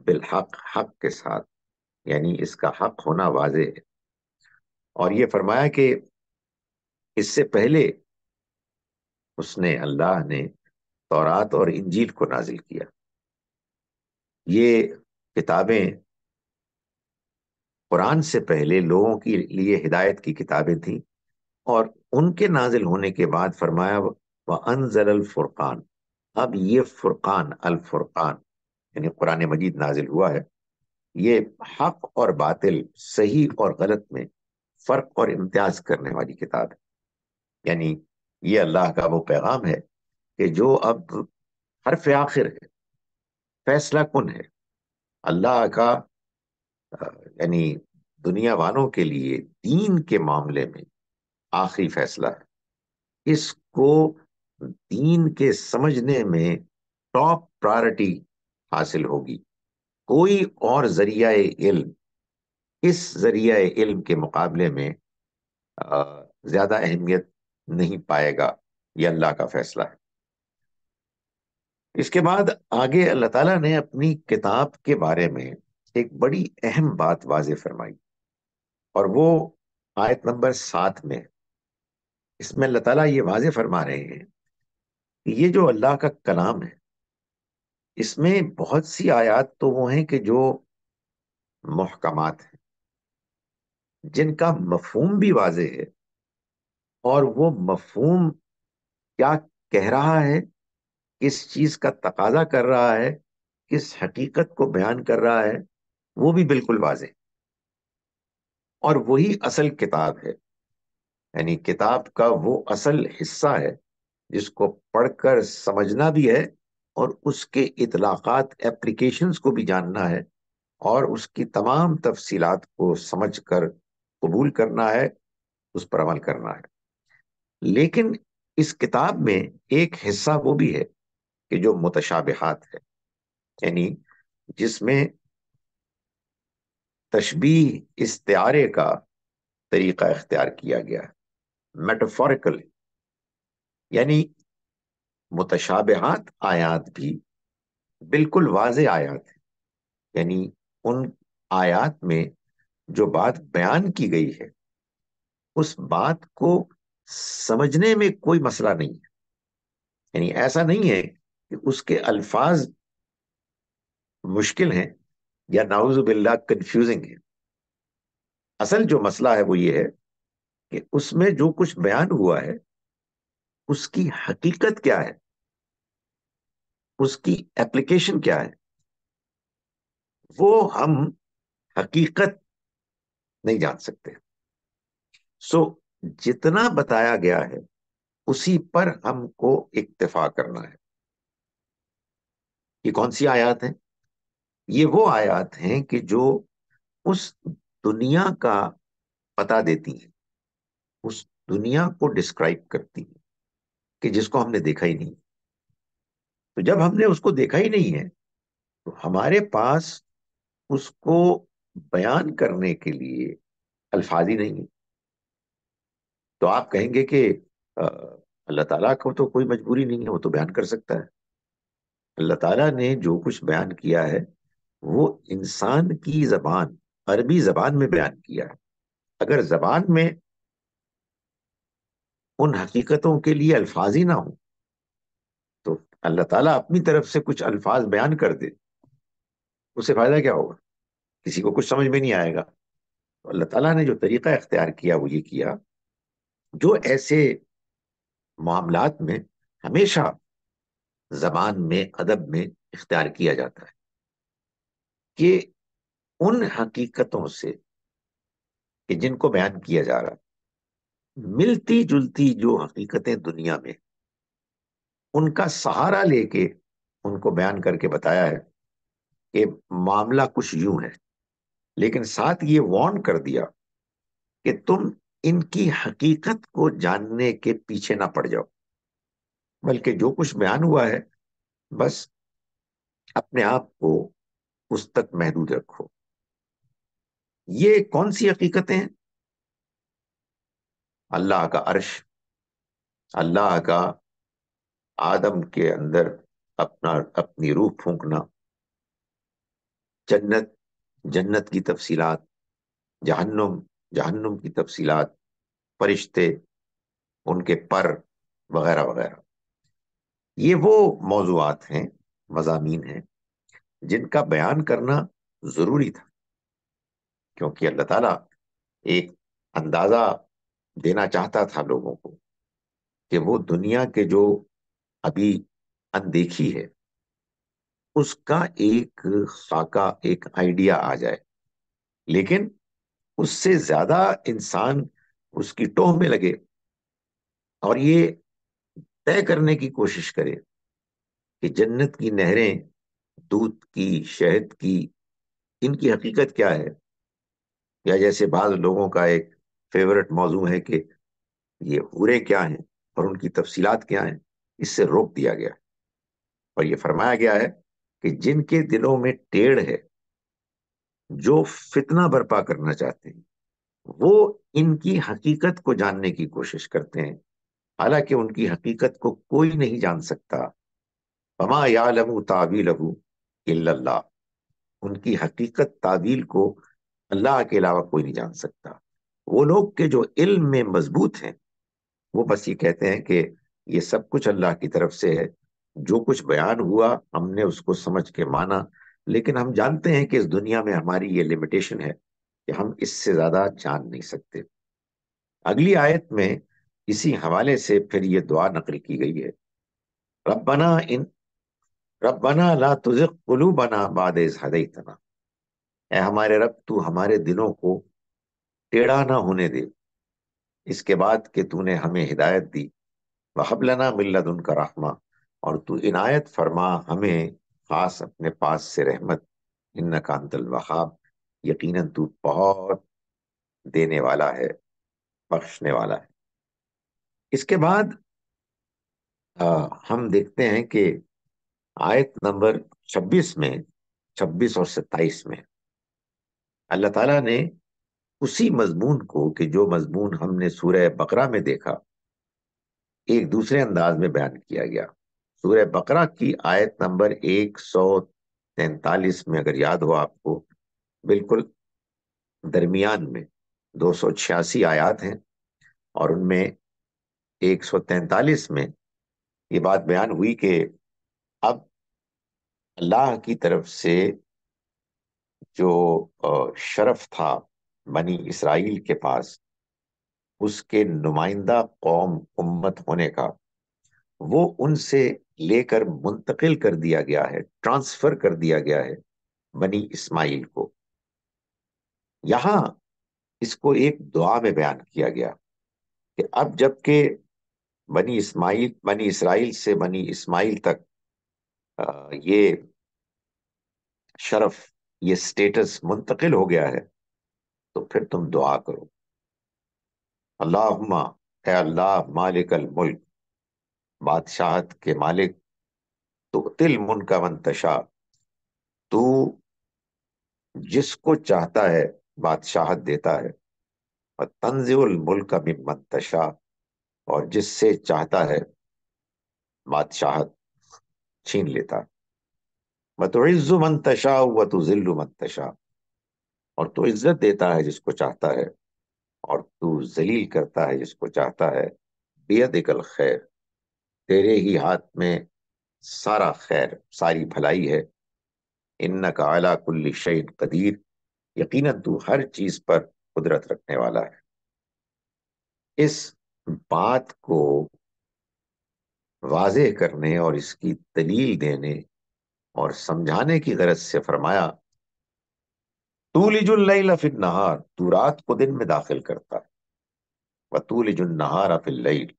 بالحق، حق کے ساتھ، یعنی اس کا حق ہونا واضح ہے. اور یہ فرمایا کہ اس سے پہلے اس نے، اللہ نے تورات اور انجیل کو نازل کیا. یہ کتابیں قرآن سے پہلے لوگوں کے لیے ہدایت کی کتابیں تھیں، اور ان کے نازل ہونے کے بعد فرمایا وَأَنزَلَ الْفُرْقَانَ، اب یہ فرقان، الفرقان یعنی قرآن مجید نازل ہوا ہے. یہ حق اور باطل، صحیح اور غلط میں فرق اور امتیاز کرنے والی کتاب ہے. یعنی یہ اللہ کا وہ پیغام ہے کہ جو اب حرف آخر ہے، فیصلہ کن ہے، اللہ کا یعنی دنیا والوں کے لیے دین کے معاملے میں آخری فیصلہ ہے. اس کو دین کے سمجھنے میں ٹاپ پرائرٹی حاصل ہوگی. کوئی اور ذریعہ علم اس ذریعہ علم کے مقابلے میں زیادہ اہمیت نہیں پائے گا. یہ اللہ کا فیصلہ ہے. اس کے بعد آگے اللہ تعالیٰ نے اپنی کتاب کے بارے میں ایک بڑی اہم بات واضح فرمائی، اور وہ آیت نمبر 7 میں. اس میں اللہ تعالیٰ یہ واضح فرما رہے ہیں کہ یہ جو اللہ کا کلام ہے، اس میں بہت سی آیات تو وہ ہیں کہ جو محکمات ہیں، جن کا مفہوم بھی واضح ہے، اور وہ مفہوم کیا کہہ رہا ہے، کس چیز کا تقاضا کر رہا ہے، کس حقیقت کو بیان کر رہا ہے، وہ بھی بالکل واضح. اور وہی اصل کتاب ہے. یعنی کتاب کا وہ اصل حصہ ہے جس کو پڑھ کر سمجھنا بھی ہے، اور اس کے اطلاقات، اپلیکیشنز کو بھی جاننا ہے، اور اس کی تمام تفصیلات کو سمجھ کر قبول کرنا ہے، اس پر عمل کرنا ہے. لیکن اس کتاب میں ایک حصہ وہ بھی ہے کہ جو متشابہات ہے، یعنی جس میں تشبیہ، استعارے کا طریقہ اختیار کیا گیا ہے، میٹافوریکل. یعنی متشابہات آیات بھی بالکل واضح آیات ہیں. یعنی ان آیات میں جو بات بیان کی گئی ہے، اس بات کو سمجھنے میں کوئی مسئلہ نہیں ہے. یعنی ایسا نہیں ہے کہ اس کے الفاظ مشکل ہیں یا نعوذ باللہ کنفیوزنگ ہیں. اصل جو مسئلہ ہے وہ یہ ہے کہ اس میں جو کچھ بیان ہوا ہے، اس کی حقیقت کیا ہے، اس کی اپلیکیشن کیا ہے، وہ ہم حقیقت نہیں جان سکتے. سو جتنا بتایا گیا ہے اسی پر ہم کو اکتفا کرنا ہے. یہ کون سی آیات ہیں؟ یہ وہ آیات ہیں کہ جو اس دنیا کا پتہ دیتی ہیں، اس دنیا کو ڈسکرائب کرتی ہیں کہ جس کو ہم نے دیکھا ہی نہیں. تو جب ہم نے اس کو دیکھا ہی نہیں ہے تو ہمارے پاس اس کو بیان کرنے کے لیے الفاظ ہی نہیں ہے. تو آپ کہیں گے کہ اللہ تعالیٰ کو تو کوئی مجبوری نہیں ہے، وہ تو بیان کر سکتا ہے. اللہ تعالیٰ نے جو کچھ بیان کیا ہے وہ انسان کی زبان، عربی زبان میں بیان کیا ہے. اگر زبان میں ان حقیقتوں کے لیے الفاظ ہی نہ ہوں تو اللہ تعالیٰ اپنی طرف سے کچھ الفاظ بیان کر دے، اس سے فائدہ کیا ہوگا؟ کسی کو کچھ سمجھ میں نہیں آئے گا. تو اللہ تعالیٰ نے جو طریقہ اختیار کیا وہ یہ کیا، جو ایسے معاملات میں ہمیشہ زبان میں، ادب میں اختیار کیا جاتا ہے، کہ ان حقیقتوں سے کہ جن کو بیان کیا جا رہا، ملتی جلتی جو حقیقتیں دنیا میں، ان کا سہارا لے کے ان کو بیان کر کے بتایا ہے کہ معاملہ کچھ یوں ہے. لیکن ساتھ یہ وارن کر دیا کہ تم ان کی حقیقت کو جاننے کے پیچھے نہ پڑ جاؤ، بلکہ جو کچھ بیان ہوا ہے بس اپنے آپ کو اس تک محدود رکھو. یہ کون سی حقیقتیں ہیں؟ اللہ کا عرش، اللہ کا آدم کے اندر اپنی روح پھونکنا، جنت، جنت کی تفصیلات، جہنم، جہنم کی تفصیلات، فرشتے، ان کے پر، وغیرہ وغیرہ. یہ وہ موضوعات ہیں، مضامین ہیں، جن کا بیان کرنا ضروری تھا، کیونکہ اللہ تعالیٰ ایک اندازہ دینا چاہتا تھا لوگوں کو کہ وہ دنیا کے جو ابھی اندیکھی ہے اس کا ایک خاکہ، ایک آئیڈیا آ جائے، لیکن اس سے زیادہ انسان اس کی ٹوہ میں لگے اور یہ طے کرنے کی کوشش کرے کہ جنت کی نہریں، دودھ کی، شہد کی، ان کی حقیقت کیا ہے. یا جیسے بعض لوگوں کا ایک فیورٹ موضوع ہے کہ یہ حوریں کیا ہیں اور ان کی تفصیلات کیا ہیں، اس سے روک دیا گیا اور یہ فرمایا گیا ہے کہ جن کے دلوں میں ٹیڑھ ہے، جو فتنہ برپا کرنا چاہتے ہیں، وہ ان کی حقیقت کو جاننے کی کوشش کرتے ہیں، حالانکہ ان کی حقیقت کو کوئی نہیں جان سکتا. وما یعلم تاویلہ الا اللہ. ان کی حقیقت، تعویل کو اللہ کے علاوہ کوئی نہیں جان سکتا. وہ لوگ کہ جو علم میں مضبوط ہیں، وہ بس یہ کہتے ہیں کہ یہ سب کچھ اللہ کی طرف سے ہے، جو کچھ بیان ہوا ہم نے اس کو سمجھ کے مانا، لیکن ہم جانتے ہیں کہ اس دنیا میں ہماری یہ لمیٹیشن ہے کہ ہم اس سے زیادہ جان نہیں سکتے. اگلی آیت میں اسی حوالے سے پھر یہ دعا نقل کی گئی ہے، ربنا ان ربنا لا تزغ قلوبنا بعد اذ ہدیتنا. اے ہمارے رب، تو ہمارے دلوں کو ٹیڑھا نہ ہونے دے اس کے بعد کہ تو نے ہمیں ہدایت دی. وَهَبْ لَنَا مِن لَّدُنكَ رحمہ، اور تو عنایت فرما ہمیں خاص اپنے پاس سے رحمت. انک انت الوہاب، یقیناً تو بہت دینے والا ہے، بخشنے والا ہے. اس کے بعد ہم دیکھتے ہیں کہ آیت نمبر 26 میں، 26 اور 27 میں اللہ تعالیٰ نے اسی مضمون کو، کہ جو مضمون ہم نے سورہ بقرہ میں دیکھا، ایک دوسرے انداز میں بیان کیا گیا. سورہ بقرہ کی آیت نمبر 143 میں، اگر یاد ہو آپ کو، بالکل درمیان میں 286 آیات ہیں، اور ان میں 143 میں یہ بات بیان ہوئی کہ اب اللہ کی طرف سے جو شرف تھا بنی اسرائیل کے پاس، اس کے نمائندہ قوم، امت ہونے کا، وہ ان سے لے کر منتقل کر دیا گیا ہے، ٹرانسفر کر دیا گیا ہے بنی اسماعیل کو. یہاں اس کو ایک دعا میں بیان کیا گیا کہ اب جب کہ بنی اسرائیل سے بنی اسماعیل تک یہ شرف، یہ سٹیٹس منتقل ہو گیا ہے، تو پھر تم دعا کرو. اللہم، اے اللہ، مالک الملک، بادشاہت کے مالک، تو تل من کا منتشا، تو جس کو چاہتا ہے بادشاہت دیتا ہے، اور تنزع الملک من منتشا، اور جس سے چاہتا ہے بادشاہت چھین لیتا. وتعز من تشاء وتذل من تشاء، اور تو عزت دیتا ہے جس کو چاہتا ہے اور تو ذلیل کرتا ہے جس کو چاہتا ہے. بیدک الخیر، تیرے ہی ہاتھ میں سارا خیر، ساری بھلائی ہے. انک علی کل شیء قدیر، یقیناً تو ہر چیز پر قدرت رکھنے والا ہے. اس بات کو واضح کرنے اور اس کی دلیل دینے اور سمجھانے کی غرض سے فرمایا، تولج اللیل فی النہار، تو رات کو دن میں داخل کرتا ہے، وتولج النہار فی اللیل،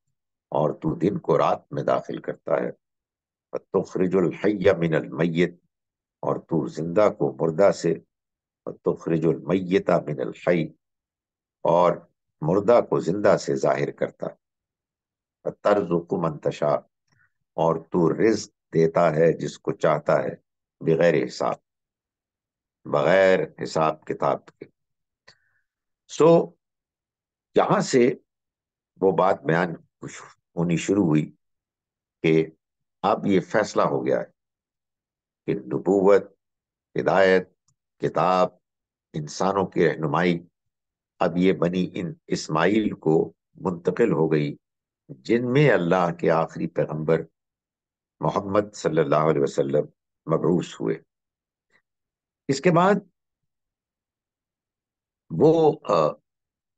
اور تو دن کو رات میں داخل کرتا ہے، وتخرج الحی من المیت، اور تو زندہ کو مردہ سے، وتخرج المیت من الحی، اور مردہ کو زندہ سے ظاہر کرتا ہے. وترزق من تشاء، اور تو رزق دیتا ہے جس کو چاہتا ہے بغیر حساب، بغیر حساب کتاب کے۔ سو یہاں سے وہ بات بیان ہونی شروع ہوئی کہ اب یہ فیصلہ ہو گیا ہے کہ نبوت، ہدایت، کتاب، انسانوں کی رہنمائی اب یہ بنی ان اسماعیل کو منتقل ہو گئی، جن میں اللہ کے آخری پیغمبر محمد صلی اللہ علیہ وسلم مبعوث ہوئے۔ اس کے بعد وہ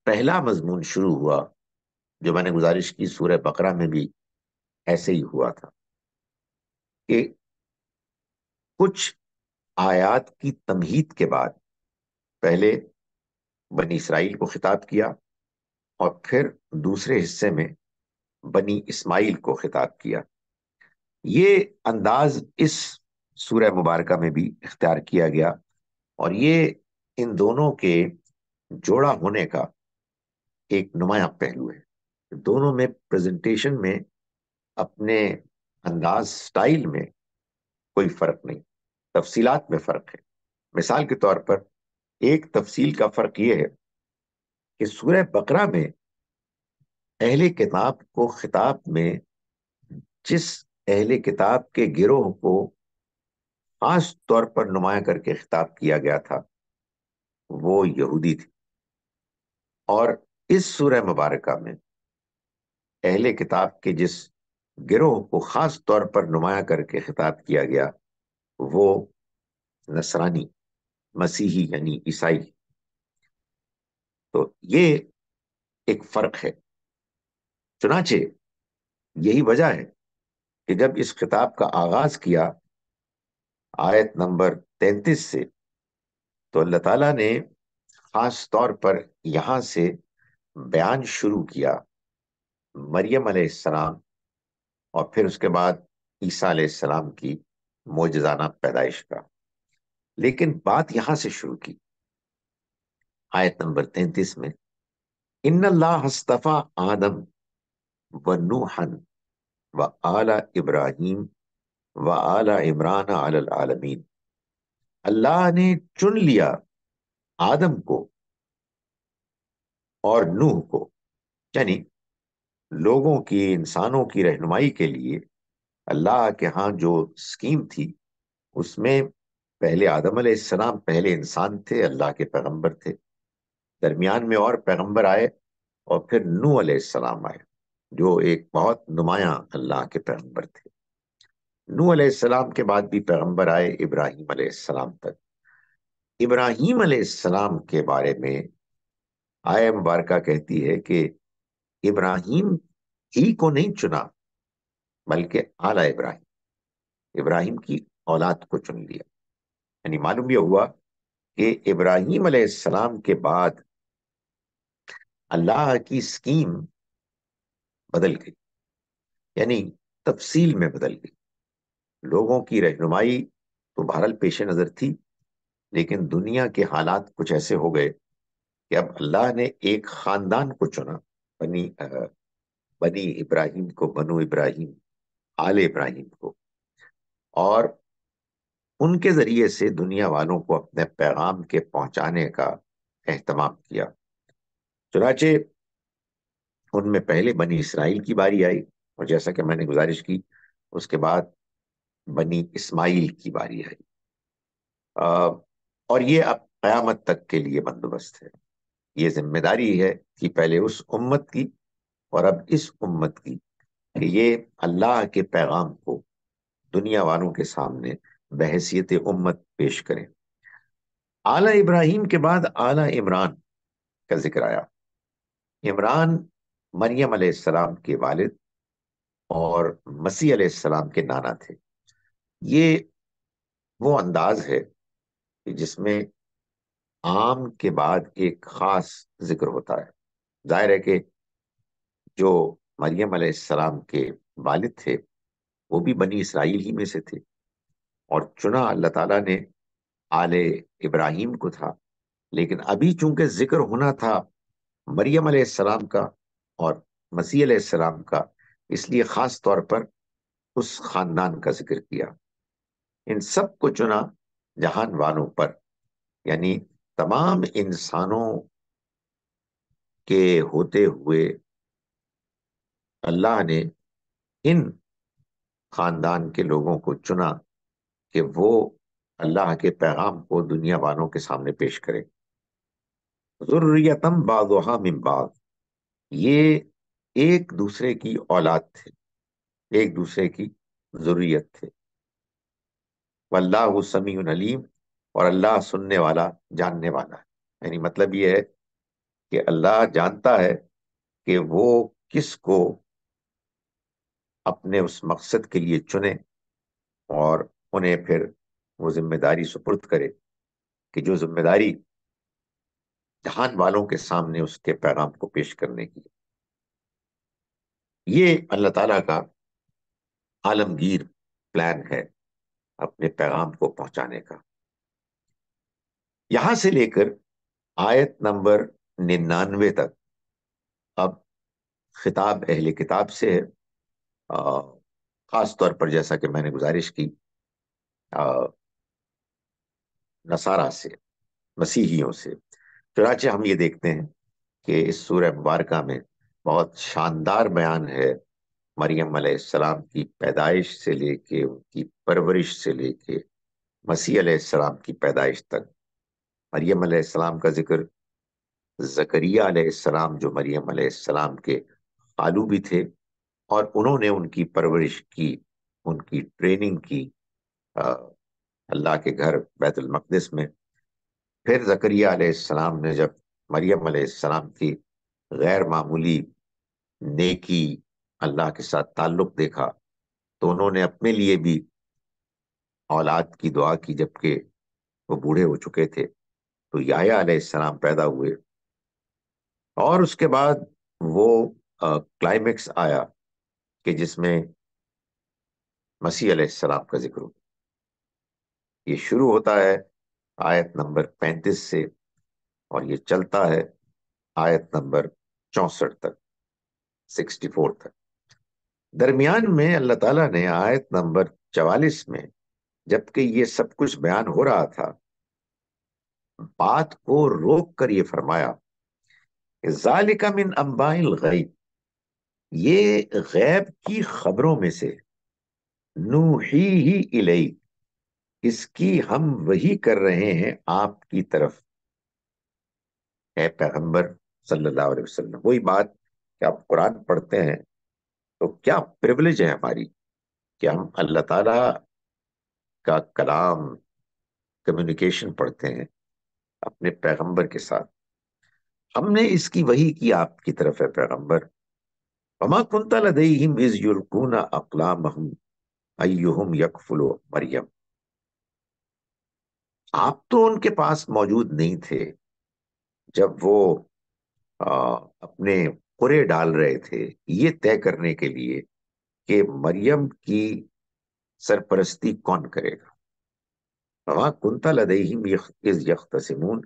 پہلا مضمون شروع ہوا جو میں نے گزارش کی سورہ بقرہ میں بھی ایسے ہی ہوا تھا کہ کچھ آیات کی تمہید کے بعد پہلے بنی اسرائیل کو خطاب کیا اور پھر دوسرے حصے میں بنی اسماعیل کو خطاب کیا۔ یہ انداز اس سورہ مبارکہ میں بھی اختیار کیا گیا، اور یہ ان دونوں کے جوڑا ہونے کا ایک نمایاں پہلو ہے۔ دونوں میں پریزنٹیشن میں، اپنے انداز سٹائل میں کوئی فرق نہیں، تفصیلات میں فرق ہے۔ مثال کے طور پر ایک تفصیل کا فرق یہ ہے کہ سورہ بقرہ میں اہل کتاب کو خطاب میں جس اہل کتاب کے گروہ کو خاص طور پر نمایاں کر کے خطاب کیا گیا تھا وہ یہودی تھے، اور اس سورہ مبارکہ میں اہل کتاب کے جس گروہ کو خاص طور پر نمایاں کر کے خطاب کیا گیا وہ نصرانی، مسیحی یعنی عیسائی۔ تو یہ ایک فرق ہے۔ چنانچہ یہی وجہ ہے کہ جب اس خطاب کا آغاز کیا آیت نمبر 33 سے، تو اللہ تعالیٰ نے خاص طور پر یہاں سے بیان شروع کیا مریم علیہ السلام اور پھر اس کے بعد عیسیٰ علیہ السلام کی معجزانہ پیدائش کا، لیکن بات یہاں سے شروع کی آیت نمبر 33 میں، ان اللہ اصطفیٰ آدم و نوحا و آل ابراہیم و آل عمران علی العالمین۔ اللہ نے چن لیا آدم کو اور نوح کو، یعنی لوگوں کی، انسانوں کی رہنمائی کے لیے اللہ کے ہاں جو اسکیم تھی اس میں پہلے آدم علیہ السلام پہلے انسان تھے، اللہ کے پیغمبر تھے، درمیان میں اور پیغمبر آئے، اور پھر نوح علیہ السلام آئے جو ایک بہت نمایاں اللہ کے پیغمبر تھے۔ نوح علیہ السلام کے بعد بھی پیغمبر آئے ابراہیم علیہ السلام تک۔ ابراہیم علیہ السلام کے بارے میں آیہ مبارکہ کہتی ہے کہ ابراہیم ہی کو نہیں چنا بلکہ اعلیٰ ابراہیم، ابراہیم کی اولاد کو چن لیا۔ یعنی معلوم یہ ہوا کہ ابراہیم علیہ السلام کے بعد اللہ کی اسکیم بدل گئی، یعنی تفصیل میں بدل گئی۔ لوگوں کی رہنمائی تو بہرحال پیش نظر تھی، لیکن دنیا کے حالات کچھ ایسے ہو گئے کہ اب اللہ نے ایک خاندان کو چنا، بنی ابراہیم کو، بنو ابراہیم، آل ابراہیم کو، اور ان کے ذریعے سے دنیا والوں کو اپنے پیغام کے پہنچانے کا اہتمام کیا۔ چنانچہ ان میں پہلے بنی اسرائیل کی باری آئی، اور جیسا کہ میں نے گزارش کی اس کے بعد بنی اسماعیل کی باری آئی، اور یہ اب قیامت تک کے لیے بندوبست ہے۔ یہ ذمہ داری ہے کہ پہلے اس امت کی اور اب اس امت کی کہ یہ اللہ کے پیغام کو دنیا والوں کے سامنے بحیثیت امت پیش کریں۔ اعلیٰ ابراہیم کے بعد اعلیٰ عمران کا ذکر آیا۔ عمران مریم علیہ السلام کے والد اور مسیح علیہ السلام کے نانا تھے۔ یہ وہ انداز ہے کہ جس میں عام کے بعد ایک خاص ذکر ہوتا ہے۔ ظاہر ہے کہ جو مریم علیہ السلام کے والد تھے وہ بھی بنی اسرائیل ہی میں سے تھے، اور چنا اللہ تعالیٰ نے آل ابراہیم کو تھا، لیکن ابھی چونکہ ذکر ہونا تھا مریم علیہ السلام کا اور مسیح علیہ السلام کا، اس لیے خاص طور پر اس خاندان کا ذکر کیا. ان سب کو چنا جہان والوں پر، یعنی تمام انسانوں کے ہوتے ہوئے اللہ نے ان خاندان کے لوگوں کو چنا کہ وہ اللہ کے پیغام کو دنیا والوں کے سامنے پیش کرے. ذریتم بعضها من بعض، یہ ایک دوسرے کی اولاد تھے، ایک دوسرے کی ذریت تھے. واللہ سمیع علیم، اور اللہ سننے والا جاننے والا ہے. یعنی مطلب یہ ہے کہ اللہ جانتا ہے کہ وہ کس کو اپنے اس مقصد کے لیے چنے، اور انہیں پھر وہ ذمہ داری سپرد کرے کہ جو ذمہ داری جہان والوں کے سامنے اس کے پیغام کو پیش کرنے کی. یہ اللہ تعالیٰ کا عالمگیر پلان ہے اپنے پیغام کو پہنچانے کا. یہاں سے لے کر آیت نمبر 99 تک اب خطاب اہل کتاب سے ہے، خاص طور پر جیسا کہ میں نے گزارش کی نصارہ سے، مسیحیوں سے. چنانچہ ہم یہ دیکھتے ہیں کہ اس سورہ مبارکہ میں بہت شاندار بیان ہے مریم علیہ السلام کی پیدائش سے لے کے، ان کی پرورش سے لے کے مسیح علیہ السلام کی پیدائش تک. مریم علیہ السلام کا ذکر، زکریا علیہ السلام جو مریم علیہ السلام کے خالو بھی تھے، اور انہوں نے ان کی پرورش کی، ان کی ٹریننگ کی اللہ کے گھر بیت المقدس میں. پھر زکریا علیہ السلام نے جب مریم علیہ السلام کی غیر معمولی نیکی، اللہ کے ساتھ تعلق دیکھا، تو انہوں نے اپنے لیے بھی اولاد کی دعا کی جبکہ وہ بوڑھے ہو چکے تھے. تو یحییٰ علیہ السلام پیدا ہوئے، اور اس کے بعد وہ کلائمیکس آیا کہ جس میں مسیح علیہ السلام کا ذکر ہو. یہ شروع ہوتا ہے آیت نمبر 35 سے، اور یہ چلتا ہے آیت نمبر 64 تک، 64 تک. درمیان میں اللہ تعالیٰ نے آیت نمبر 44 میں، جبکہ یہ سب کچھ بیان ہو رہا تھا، بات کو روک کر یہ فرمایا ذالک من انباء الغیب، یہ غیب کی خبروں میں سے، نوحیہ الیک، اس کی ہم وحی کر رہے ہیں آپ کی طرف، اے پیغمبر صلی اللہ علیہ وسلم. وہی بات کہ آپ قرآن پڑھتے ہیں تو کیا پریولیج ہے ہماری کہ ہم اللہ تعالی کا کلام، کمیونیکیشن پڑھتے ہیں اپنے پیغمبر کے ساتھ. ہم نے اس کی وحی کی آپ کی طرف ہے پیغمبر. وما كنت لديهم اذ يلقون اقلامهم ايهم يكفل مریم، آپ تو ان کے پاس موجود نہیں تھے جب وہ اپنے قرعے ڈال رہے تھے یہ طے کرنے کے لیے کہ مریم کی سرپرستی کون کرے گا. وما كنت لديهم اذ يختصمون،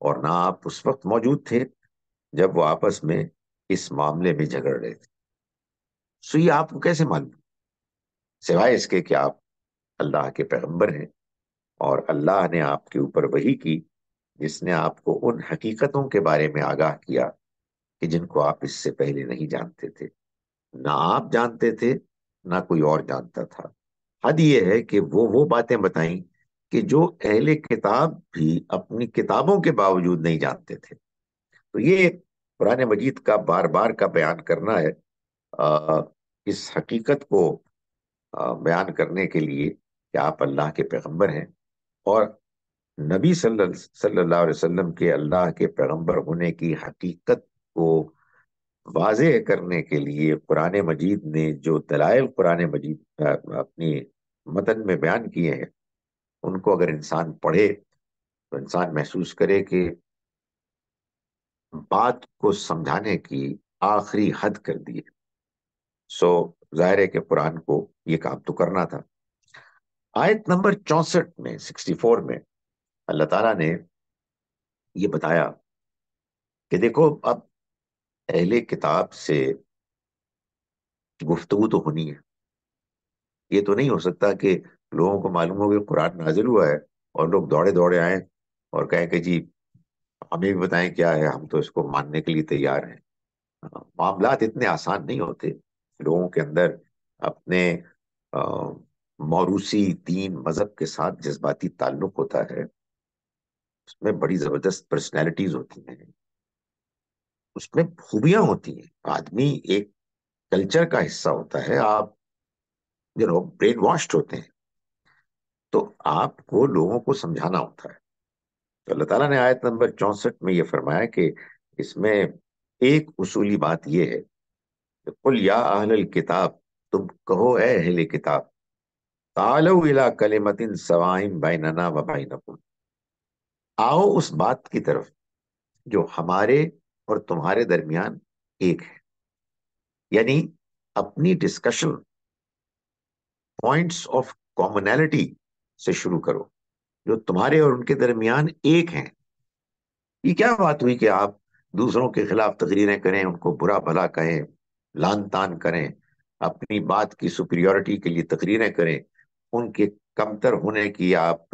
اور نہ آپ اس وقت موجود تھے جب وہ آپس میں اس معاملے میں جھگڑ رہے تھے. سو یہ آپ کو کیسے معلوم، سوائے اس کے کہ آپ اللہ کے پیغمبر ہیں، اور اللہ نے آپ کے اوپر وحی کی جس نے آپ کو ان حقیقتوں کے بارے میں آگاہ کیا کہ جن کو آپ اس سے پہلے نہیں جانتے تھے. نہ آپ جانتے تھے، نہ کوئی اور جانتا تھا. حد یہ ہے کہ وہ باتیں بتائیں کہ جو اہل کتاب بھی اپنی کتابوں کے باوجود نہیں جانتے تھے. تو یہ قرآن مجید کا بار بار کا بیان کرنا ہے اس حقیقت کو بیان کرنے کے لیے کہ آپ اللہ کے پیغمبر ہیں، اور نبی صلی اللہ علیہ وسلم کے اللہ کے پیغمبر ہونے کی حقیقت کو واضح کرنے کے لیے قرآن مجید نے جو دلائل قرآن مجید اپنی متن میں بیان کیے ہیں، ان کو اگر انسان پڑھے تو انسان محسوس کرے کہ بات کو سمجھانے کی آخری حد کر دی. سو ظاہر ہے کہ قرآن کو یہ کام تو کرنا تھا. آیت نمبر 64 میں، 64 میں اللہ تعالیٰ نے یہ بتایا کہ دیکھو اب اہل کتاب سے گفتگو تو ہونی ہے، یہ تو نہیں ہو سکتا کہ لوگوں کو معلوم ہو کہ قرآن نازل ہوا ہے اور لوگ دوڑے دوڑے آئیں اور کہیں کہ جی ہمیں بھی بتائیں کیا ہے، ہم تو اس کو ماننے کے لیے تیار ہیں۔ معاملات اتنے آسان نہیں ہوتے۔ لوگوں کے اندر اپنے آ، موروثی دین مذہب کے ساتھ جذباتی تعلق ہوتا ہے، اس میں بڑی زبردست پرسنالٹیز ہوتی ہیں، اس میں خوبیاں ہوتی ہیں۔ آدمی ایک کلچر کا حصہ ہوتا ہے، آپ برین واشڈ ہوتے ہیں، تو آپ کو لوگوں کو سمجھانا ہوتا ہے۔ تو اللہ تعالیٰ نے آیت نمبر 64 میں یہ فرمایا کہ اس میں ایک اصولی بات یہ ہے کہ قل یا اہل الکتاب، تم کہو اے اہل کتاب، تعالوا الی کلمۃ سواء بیننا و بینکم، آؤ اس بات کی طرف جو ہمارے اور تمہارے درمیان ایک ہے۔ یعنی اپنی ڈسکشن پوائنٹس آف کامنالٹی سے شروع کرو جو تمہارے اور ان کے درمیان ایک ہیں۔ یہ کیا بات ہوئی کہ آپ دوسروں کے خلاف تقریریں کریں، ان کو برا بھلا کہیں، لان تان کریں، اپنی بات کی سپیریورٹی کے لیے تقریریں کریں، ان کے کمتر ہونے کی آپ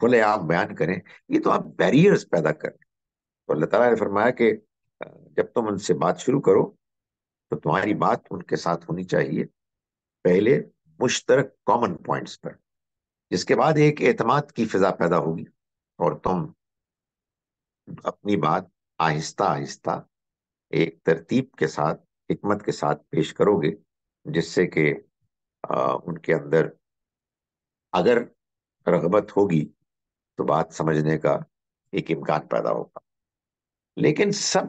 کھلے عام بیان کریں؟ یہ تو آپ بیریئرز پیدا کریں۔ تو اللہ تعالیٰ نے فرمایا کہ جب تم ان سے بات شروع کرو تو تمہاری بات ان کے ساتھ ہونی چاہیے پہلے مشترک کامن پوائنٹس پر، جس کے بعد ایک اعتماد کی فضا پیدا ہوگی اور تم اپنی بات آہستہ آہستہ ایک ترتیب کے ساتھ، حکمت کے ساتھ پیش کرو گے، جس سے کہ ان کے اندر اگر رغبت ہوگی تو بات سمجھنے کا ایک امکان پیدا ہوگا۔ لیکن سب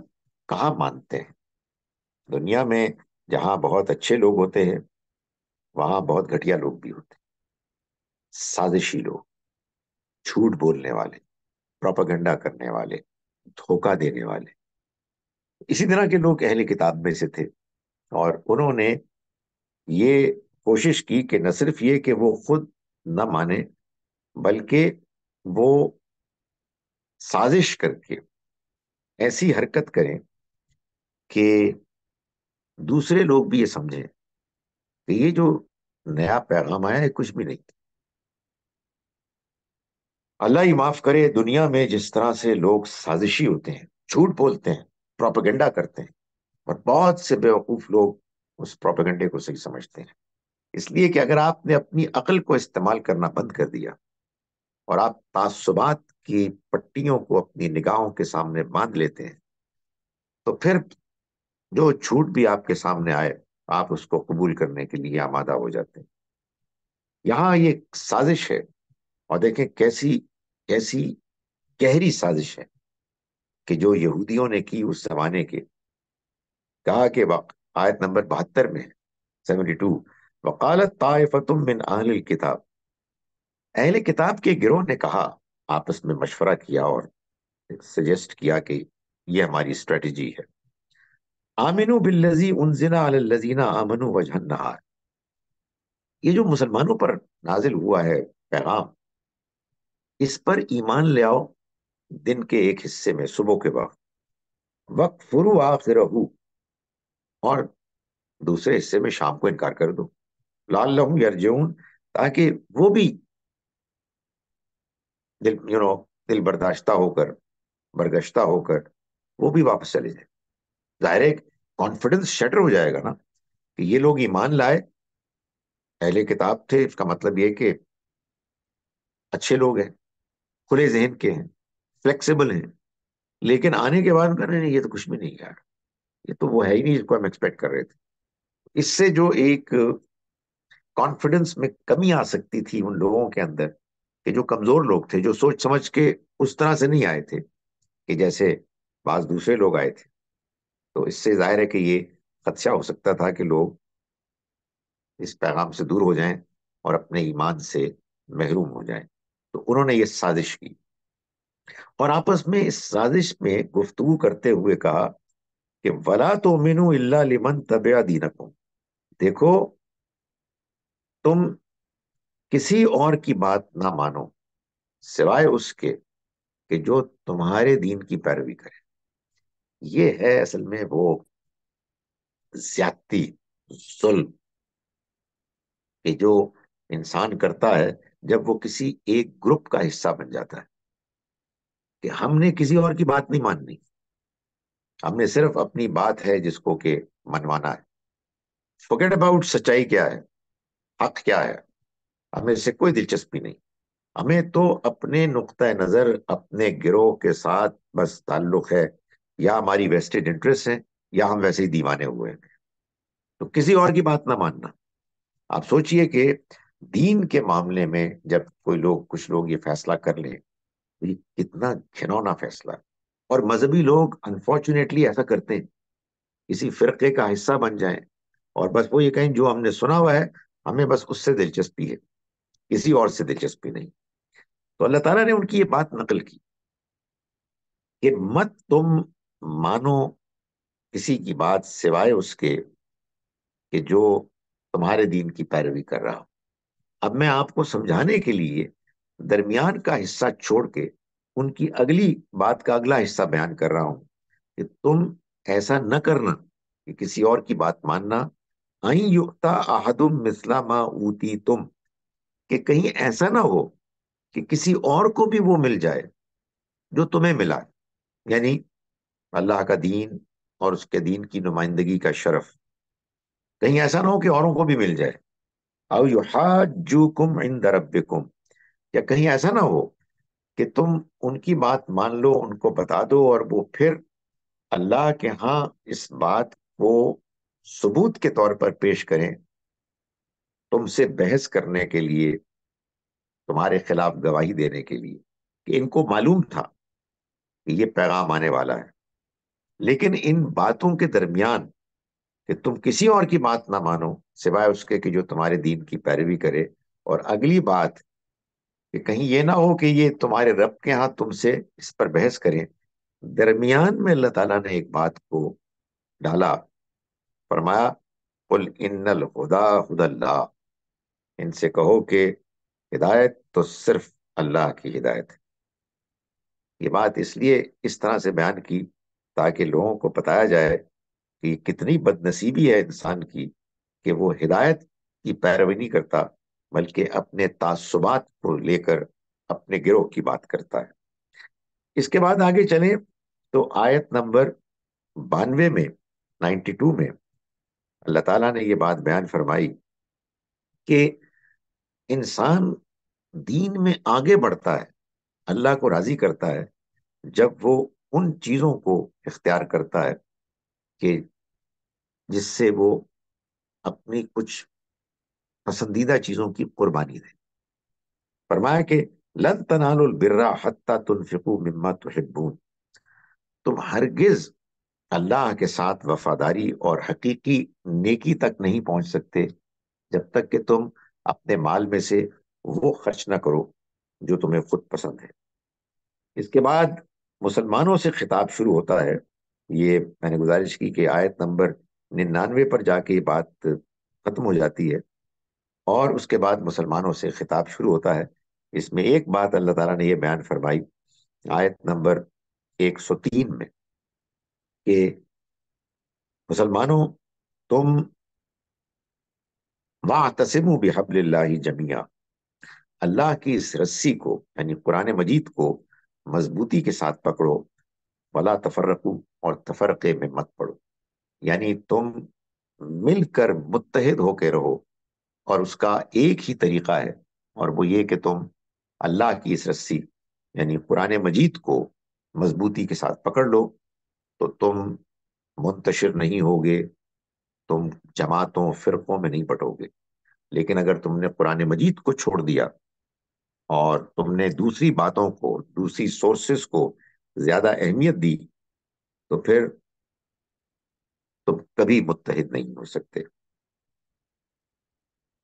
کہاں مانتے ہیں؟ دنیا میں جہاں بہت اچھے لوگ ہوتے ہیں وہاں بہت گھٹیا لوگ بھی ہوتے ہیں، سازشی لوگ، جھوٹ بولنے والے، پروپیگنڈا کرنے والے، دھوکہ دینے والے۔ اسی طرح کے لوگ اہل کتاب میں سے تھے، اور انہوں نے یہ کوشش کی کہ نہ صرف یہ کہ وہ خود نہ مانے، بلکہ وہ سازش کر کے ایسی حرکت کریں کہ دوسرے لوگ بھی یہ سمجھیں کہ یہ جو نیا پیغام آیا ہے کچھ بھی نہیں۔ اللہ ہی معاف کرے، دنیا میں جس طرح سے لوگ سازشی ہوتے ہیں، جھوٹ بولتے ہیں، پروپیگنڈا کرتے ہیں، اور بہت سے بیوقوف لوگ اس پروپیگنڈے کو صحیح سمجھتے ہیں۔ اس لیے کہ اگر آپ نے اپنی عقل کو استعمال کرنا بند کر دیا اور آپ تعصبات کی پٹیوں کو اپنی نگاہوں کے سامنے باندھ لیتے ہیں، تو پھر جو جھوٹ بھی آپ کے سامنے آئے آپ اس کو قبول کرنے کے لیے آمادہ ہو جاتے ہیں۔ یہاں یہ ایک سازش ہے، اور دیکھیں کیسی کیسی گہری سازش ہے کہ جو یہودیوں نے کی اس زمانے کے، کہا کہ آیت نمبر 72 میں 72، وقالت طائفۃ من اہل الکتاب، اہل کتاب کے گروہ نے کہا، آپس میں مشورہ کیا اور سجیسٹ کیا کہ یہ ہماری اسٹریٹجی ہے، آمنوا بالذی انزل علی الذین آمنوا وجہ النہار، یہ جو مسلمانوں پر نازل ہوا ہے پیغام، اس پر ایمان لے آؤ دن کے ایک حصے میں صبح کے وقت، وَاکْفُرُوا آخِرَہُ، اور دوسرے حصے میں شام کو انکار کر دو، لعلہم یرجعون، تاکہ وہ بھی دل دل برداشتہ ہو کر، برگشتہ ہو کر وہ بھی واپس چلے جائیں۔ ظاہر ہے کانفیڈنس شٹر ہو جائے گا نا کہ یہ لوگ ایمان لائے، اہل کتاب تھے، اس کا مطلب یہ کہ اچھے لوگ ہیں، کھلے ذہن کے ہیں، فلیکسیبل ہیں، لیکن آنے کے بعد کہنے نہیں یہ تو کچھ بھی نہیں یار، یہ تو وہ ہے ہی نہیں جس کو ہم ایکسپیکٹ کر رہے تھے۔ اس سے جو ایک کانفیڈنس میں کمی آ سکتی تھی ان لوگوں کے اندر، کہ جو کمزور لوگ تھے، جو سوچ سمجھ کے اس طرح سے نہیں آئے تھے کہ جیسے بعض دوسرے لوگ آئے تھے، تو اس سے ظاہر ہے کہ یہ خدشہ ہو سکتا تھا کہ لوگ اس پیغام سے دور ہو جائیں اور اپنے ایمان سے محروم ہو جائیں۔ تو انہوں نے یہ سازش کی، اور آپس میں اس سازش میں گفتگو کرتے ہوئے کہا کہ وَلَا تُؤْمِنُوا إِلَّا لِمَنْ تَبِعَ دِينَكُمْ، دیکھو تم کسی اور کی بات نہ مانو سوائے اس کے کہ جو تمہارے دین کی پیروی کرے۔ یہ ہے اصل میں وہ زیادتی، ظلم، کہ جو انسان کرتا ہے جب وہ کسی ایک گروپ کا حصہ بن جاتا ہے، کہ ہم نے کسی اور کی بات نہیں ماننی، ہم نے صرف اپنی بات ہے جس کو کہ منوانا ہے. فورگیٹ اباؤٹ سچائی کیا ہے، حق کیا ہے، ہمیں اس سے کوئی دلچسپی نہیں. ہمیں تو اپنے نقطۂ نظر اپنے گروہ کے ساتھ بس تعلق ہے، یا ہماری ویسٹڈ انٹرسٹ ہے، یا ہم ویسے ہی دیوانے ہوئے ہیں. تو کسی اور کی بات نہ ماننا. آپ سوچئے کہ دین کے معاملے میں جب کوئی لوگ، کچھ لوگ یہ فیصلہ کر لیں، تو یہ کتنا گھنونا فیصلہ ہے. اور مذہبی لوگ انفارچونیٹلی ایسا کرتے ہیں، کسی فرقے کا حصہ بن جائیں اور بس وہ یہ کہیں جو ہم نے سنا ہوا ہے ہمیں بس اس سے دلچسپی ہے، کسی اور سے دلچسپی نہیں. تو اللہ تعالیٰ نے ان کی یہ بات نقل کی کہ مت تم مانو کسی کی بات سوائے اس کے کہ جو تمہارے دین کی پیروی کر رہا ہو. اب میں آپ کو سمجھانے کے لیے درمیان کا حصہ چھوڑ کے ان کی اگلی بات کا اگلا حصہ بیان کر رہا ہوں کہ تم ایسا نہ کرنا کہ کسی اور کی بات ماننا. این یؤتا احدم مثل ما اوتی تم، کہ کہیں ایسا نہ ہو کہ کسی اور کو بھی وہ مل جائے جو تمہیں ملا. یعنی اللہ کا دین اور اس کے دین کی نمائندگی کا شرف، کہیں ایسا نہ ہو کہ اوروں کو بھی مل جائے. او یحاجوکم عند ربکم، یا کہیں ایسا نہ ہو کہ تم ان کی بات مان لو، ان کو بتا دو، اور وہ پھر اللہ کے ہاں اس بات کو ثبوت کے طور پر پیش کریں، تم سے بحث کرنے کے لیے، تمہارے خلاف گواہی دینے کے لیے، کہ ان کو معلوم تھا کہ یہ پیغام آنے والا ہے. لیکن ان باتوں کے درمیان کہ تم کسی اور کی بات نہ مانو سوائے اس کے کہ جو تمہارے دین کی پیروی کرے، اور اگلی بات کہ کہیں یہ نہ ہو کہ یہ تمہارے رب کے ہاں تم سے اس پر بحث کریں، درمیان میں اللہ تعالیٰ نے ایک بات کو ڈالا. فرمایا قل ان الہدی ہدی اللہ، ان سے کہو کہ ہدایت تو صرف اللہ کی ہدایت ہے. یہ بات اس لیے اس طرح سے بیان کی تاکہ لوگوں کو بتایا جائے کہ کتنی بد نصیبی ہے انسان کی کہ وہ ہدایت کی پیروی نہیں کرتا، بلکہ اپنے تعصبات کو لے کر اپنے گروہ کی بات کرتا ہے. اس کے بعد آگے چلیں تو آیت نمبر 92 میں، 92 میں اللہ تعالیٰ نے یہ بات بیان فرمائی کہ انسان دین میں آگے بڑھتا ہے، اللہ کو راضی کرتا ہے جب وہ ان چیزوں کو اختیار کرتا ہے کہ جس سے وہ اپنی کچھ پسندیدہ چیزوں کی قربانی دے. فرمایا کہ لن تنالوا البر حتى تنفقوا مما تحبون، تم ہرگز اللہ کے ساتھ وفاداری اور حقیقی نیکی تک نہیں پہنچ سکتے جب تک کہ تم اپنے مال میں سے وہ خرچ نہ کرو جو تمہیں خود پسند ہے. اس کے بعد مسلمانوں سے خطاب شروع ہوتا ہے. یہ میں نے گزارش کی کہ آیت نمبر 99 پر جا کے یہ بات ختم ہو جاتی ہے، اور اس کے بعد مسلمانوں سے خطاب شروع ہوتا ہے. اس میں ایک بات اللہ تعالیٰ نے یہ بیان فرمائی آیت نمبر 103 میں کہ مسلمانوں، تم واعتصموا بحبل اللہ جمیعا، اللہ کی اس رسی کو یعنی قرآن مجید کو مضبوطی کے ساتھ پکڑو، ولا تفرقو، اور تفرقے میں مت پڑو. یعنی تم مل کر متحد ہو کے رہو، اور اس کا ایک ہی طریقہ ہے، اور وہ یہ کہ تم اللہ کی اس رسی یعنی قرآن مجید کو مضبوطی کے ساتھ پکڑ لو، تو تم منتشر نہیں ہوگے، تم جماعتوں فرقوں میں نہیں بٹو گے. لیکن اگر تم نے قرآن مجید کو چھوڑ دیا اور تم نے دوسری باتوں کو، دوسری سورسز کو زیادہ اہمیت دی، تو پھر تم کبھی متحد نہیں ہو سکتے.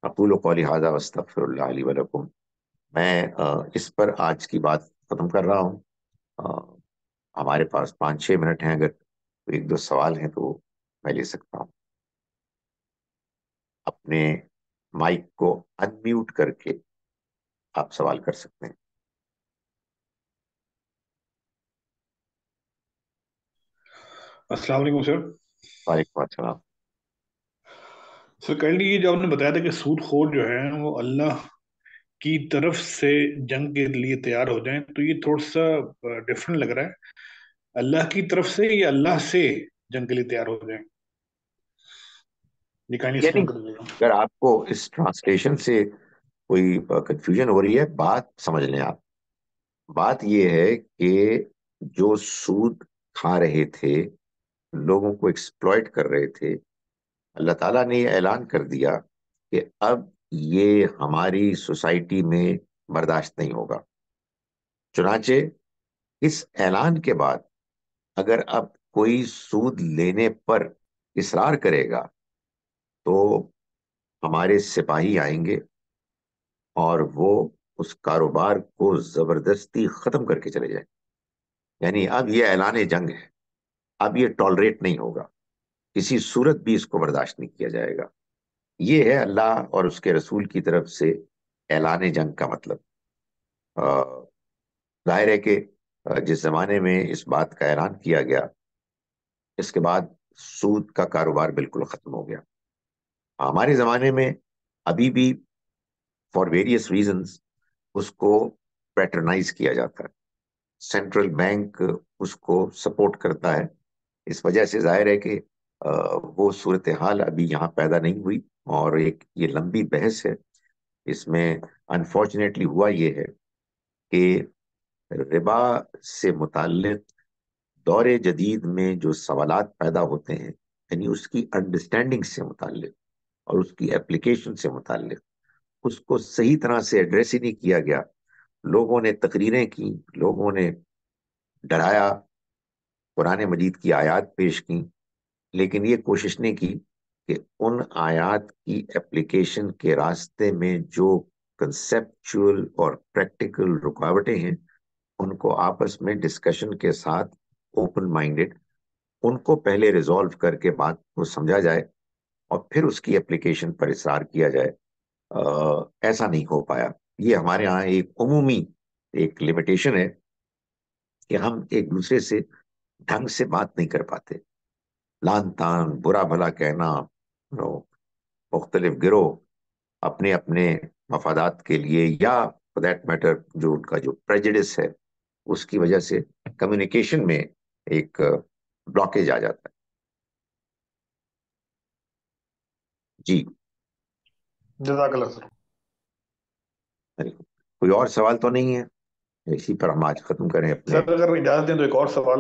اقول قولی ھذا واستغفر اللہ لی ولکم. میں اس پر آج کی بات ختم کر رہا ہوں. ہمارے پاس 5-6 منٹ ہیں، اگر ایک دو سوال ہیں تو میں لے سکتا ہوں. اپنے مائک کو ان میوٹ کر کے آپ سوال کر سکتے ہیں. السلام علیکم سر. وعلیکم السلام. سر کائنڈلی یہ جو آپ نے بتایا تھا کہ سود خور جو ہے وہ اللہ کی طرف سے جنگ کے لیے تیار ہو جائیں، تو یہ تھوڑا سا ڈفرنٹ لگ رہا ہے. اللہ کی طرف سے یا اللہ سے جنگ کے لیے تیار ہو جائیں؟ یہ کہانی یعنی ایکسپلین کر دیجیے گا. اگر آپ کو اس ٹرانسلیشن سے کوئی کنفیوژن ہو رہی ہے، بات سمجھ لیں آپ. بات یہ ہے کہ جو سود کھا رہے تھے، لوگوں کو ایکسپلوئٹ کر رہے تھے، اللہ تعالیٰ نے یہ اعلان کر دیا کہ اب یہ ہماری سوسائٹی میں برداشت نہیں ہوگا. چنانچہ اس اعلان کے بعد اگر اب کوئی سود لینے پر اصرار کرے گا تو ہمارے سپاہی آئیں گے اور وہ اس کاروبار کو زبردستی ختم کر کے چلے جائیں. یعنی اب یہ اعلان جنگ ہے، اب یہ ٹالریٹ نہیں ہوگا، کسی صورت بھی اس کو برداشت نہیں کیا جائے گا. یہ ہے اللہ اور اس کے رسول کی طرف سے اعلان جنگ کا مطلب. ظاہر ہے کہ جس زمانے میں اس بات کا اعلان کیا گیا، اس کے بعد سود کا کاروبار بالکل ختم ہو گیا. ہمارے زمانے میں ابھی بھی فار ویریس ریزنز اس کو پیٹرنائز کیا جاتا ہے. سینٹرل بینک اس کو سپورٹ کرتا ہے. اس وجہ سے ظاہر ہے کہ وہ صورتحال ابھی یہاں پیدا نہیں ہوئی، اور ایک یہ لمبی بحث ہے. اس میں انفارچونیٹلی ہوا یہ ہے کہ ربا سے متعلق دور جدید میں جو سوالات پیدا ہوتے ہیں، یعنی اس کی انڈرسٹینڈنگ سے متعلق اور اس کی اپلیکیشن سے متعلق، اس کو صحیح طرح سے ایڈریس ہی نہیں کیا گیا. لوگوں نے تقریریں کی، لوگوں نے ڈرایا، قرآن مجید کی آیات پیش کی، لیکن یہ کوشش نہیں کی کہ ان آیات کی اپلیکیشن کے راستے میں جو کنسپچول اور پریکٹیکل رکاوٹیں ہیں ان کو آپس میں ڈسکشن کے ساتھ اوپن مائنڈڈ ان کو پہلے ریزالو کر کے بات کو سمجھا جائے اور پھر اس کی اپلیکیشن پر اصرار کیا جائے. ایسا نہیں ہو پایا. یہ ہمارے ہاں ایک عمومی ایک لمیٹیشن ہے کہ ہم ایک دوسرے سے ڈھنگ سے بات نہیں کر پاتے. لان تان، برا بھلا کہنا، مختلف گروہ اپنے اپنے مفادات کے لیے یا فور دیٹ میٹر جو ان کا جو پریجڈس ہے اس کی وجہ سے کمیونیکیشن میں ایک بلاکیج آ جاتا ہے. جی. جزاک اللہ سر. کوئی اور سوال تو نہیں ہے؟ اسی پر ہم آج ختم کریں اپنے. سر اگر اجازت دیں تو ایک اور سوال.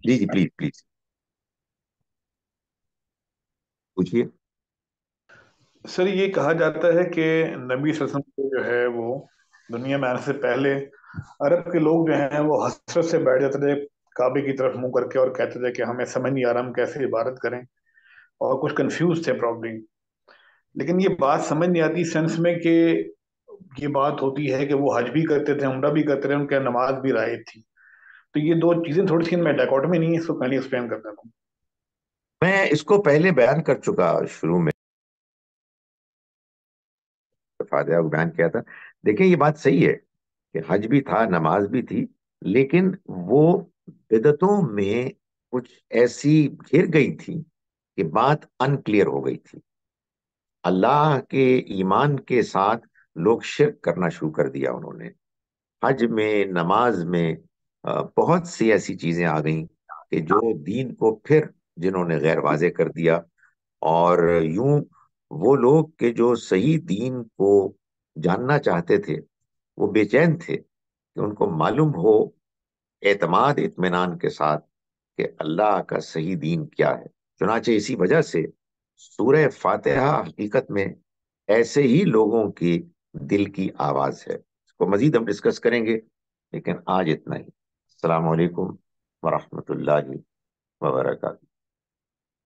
جی جی، پلیز پلیز پوچھیے. سر یہ کہا جاتا ہے کہ نبی صلی اللہ علیہ وسلم کو جو ہے وہ دنیا میں آنے سے پہلے عرب کے لوگ جو ہیں وہ حسرت سے بیٹھ جاتے تھے کعبے کی طرف منہ کر کے، اور کہتے تھے کہ ہمیں سمجھ نہیں آ رہا ہم کیسے عبادت کریں، اور کچھ کنفیوز تھے پرابلی. لیکن یہ بات سمجھ نہیں آتی سینس میں کہ یہ بات ہوتی ہے کہ وہ حج بھی کرتے تھے، عمرہ بھی کرتے تھے، ان کے نماز بھی رائج تھی. تو یہ دو چیزیں تھوڑی سی ان میں ڈیکوٹ میں نہیں ہے، اس کو پہلے ایکسپلین کرتا ہوں. میں اس کو پہلے بیان کر چکا شروع میں، فاتحہ کو بیان کیا تھا. دیکھیں یہ بات صحیح ہے کہ حج بھی تھا، نماز بھی تھی، لیکن وہ بدعتوں میں کچھ ایسی گھر گئی تھی کہ بات انکلیئر ہو گئی تھی. اللہ کے ایمان کے ساتھ لوگ شرک کرنا شروع کر دیا انہوں نے. حج میں، نماز میں بہت سی ایسی چیزیں آ گئیں کہ جو دین کو پھر جنہوں نے غیر واضح کر دیا. اور یوں وہ لوگ کہ جو صحیح دین کو جاننا چاہتے تھے وہ بے چین تھے کہ ان کو معلوم ہو اعتماد اطمینان کے ساتھ کہ اللہ کا صحیح دین کیا ہے. چنانچہ اسی وجہ سے سورہ فاتحہ حقیقت میں ایسے ہی لوگوں کی دل کی آواز ہے. اس کو مزید ہم ڈسکس کریں گے، لیکن آج اتنا ہی. السلام علیکم ورحمۃ اللہ وبرکاتہ.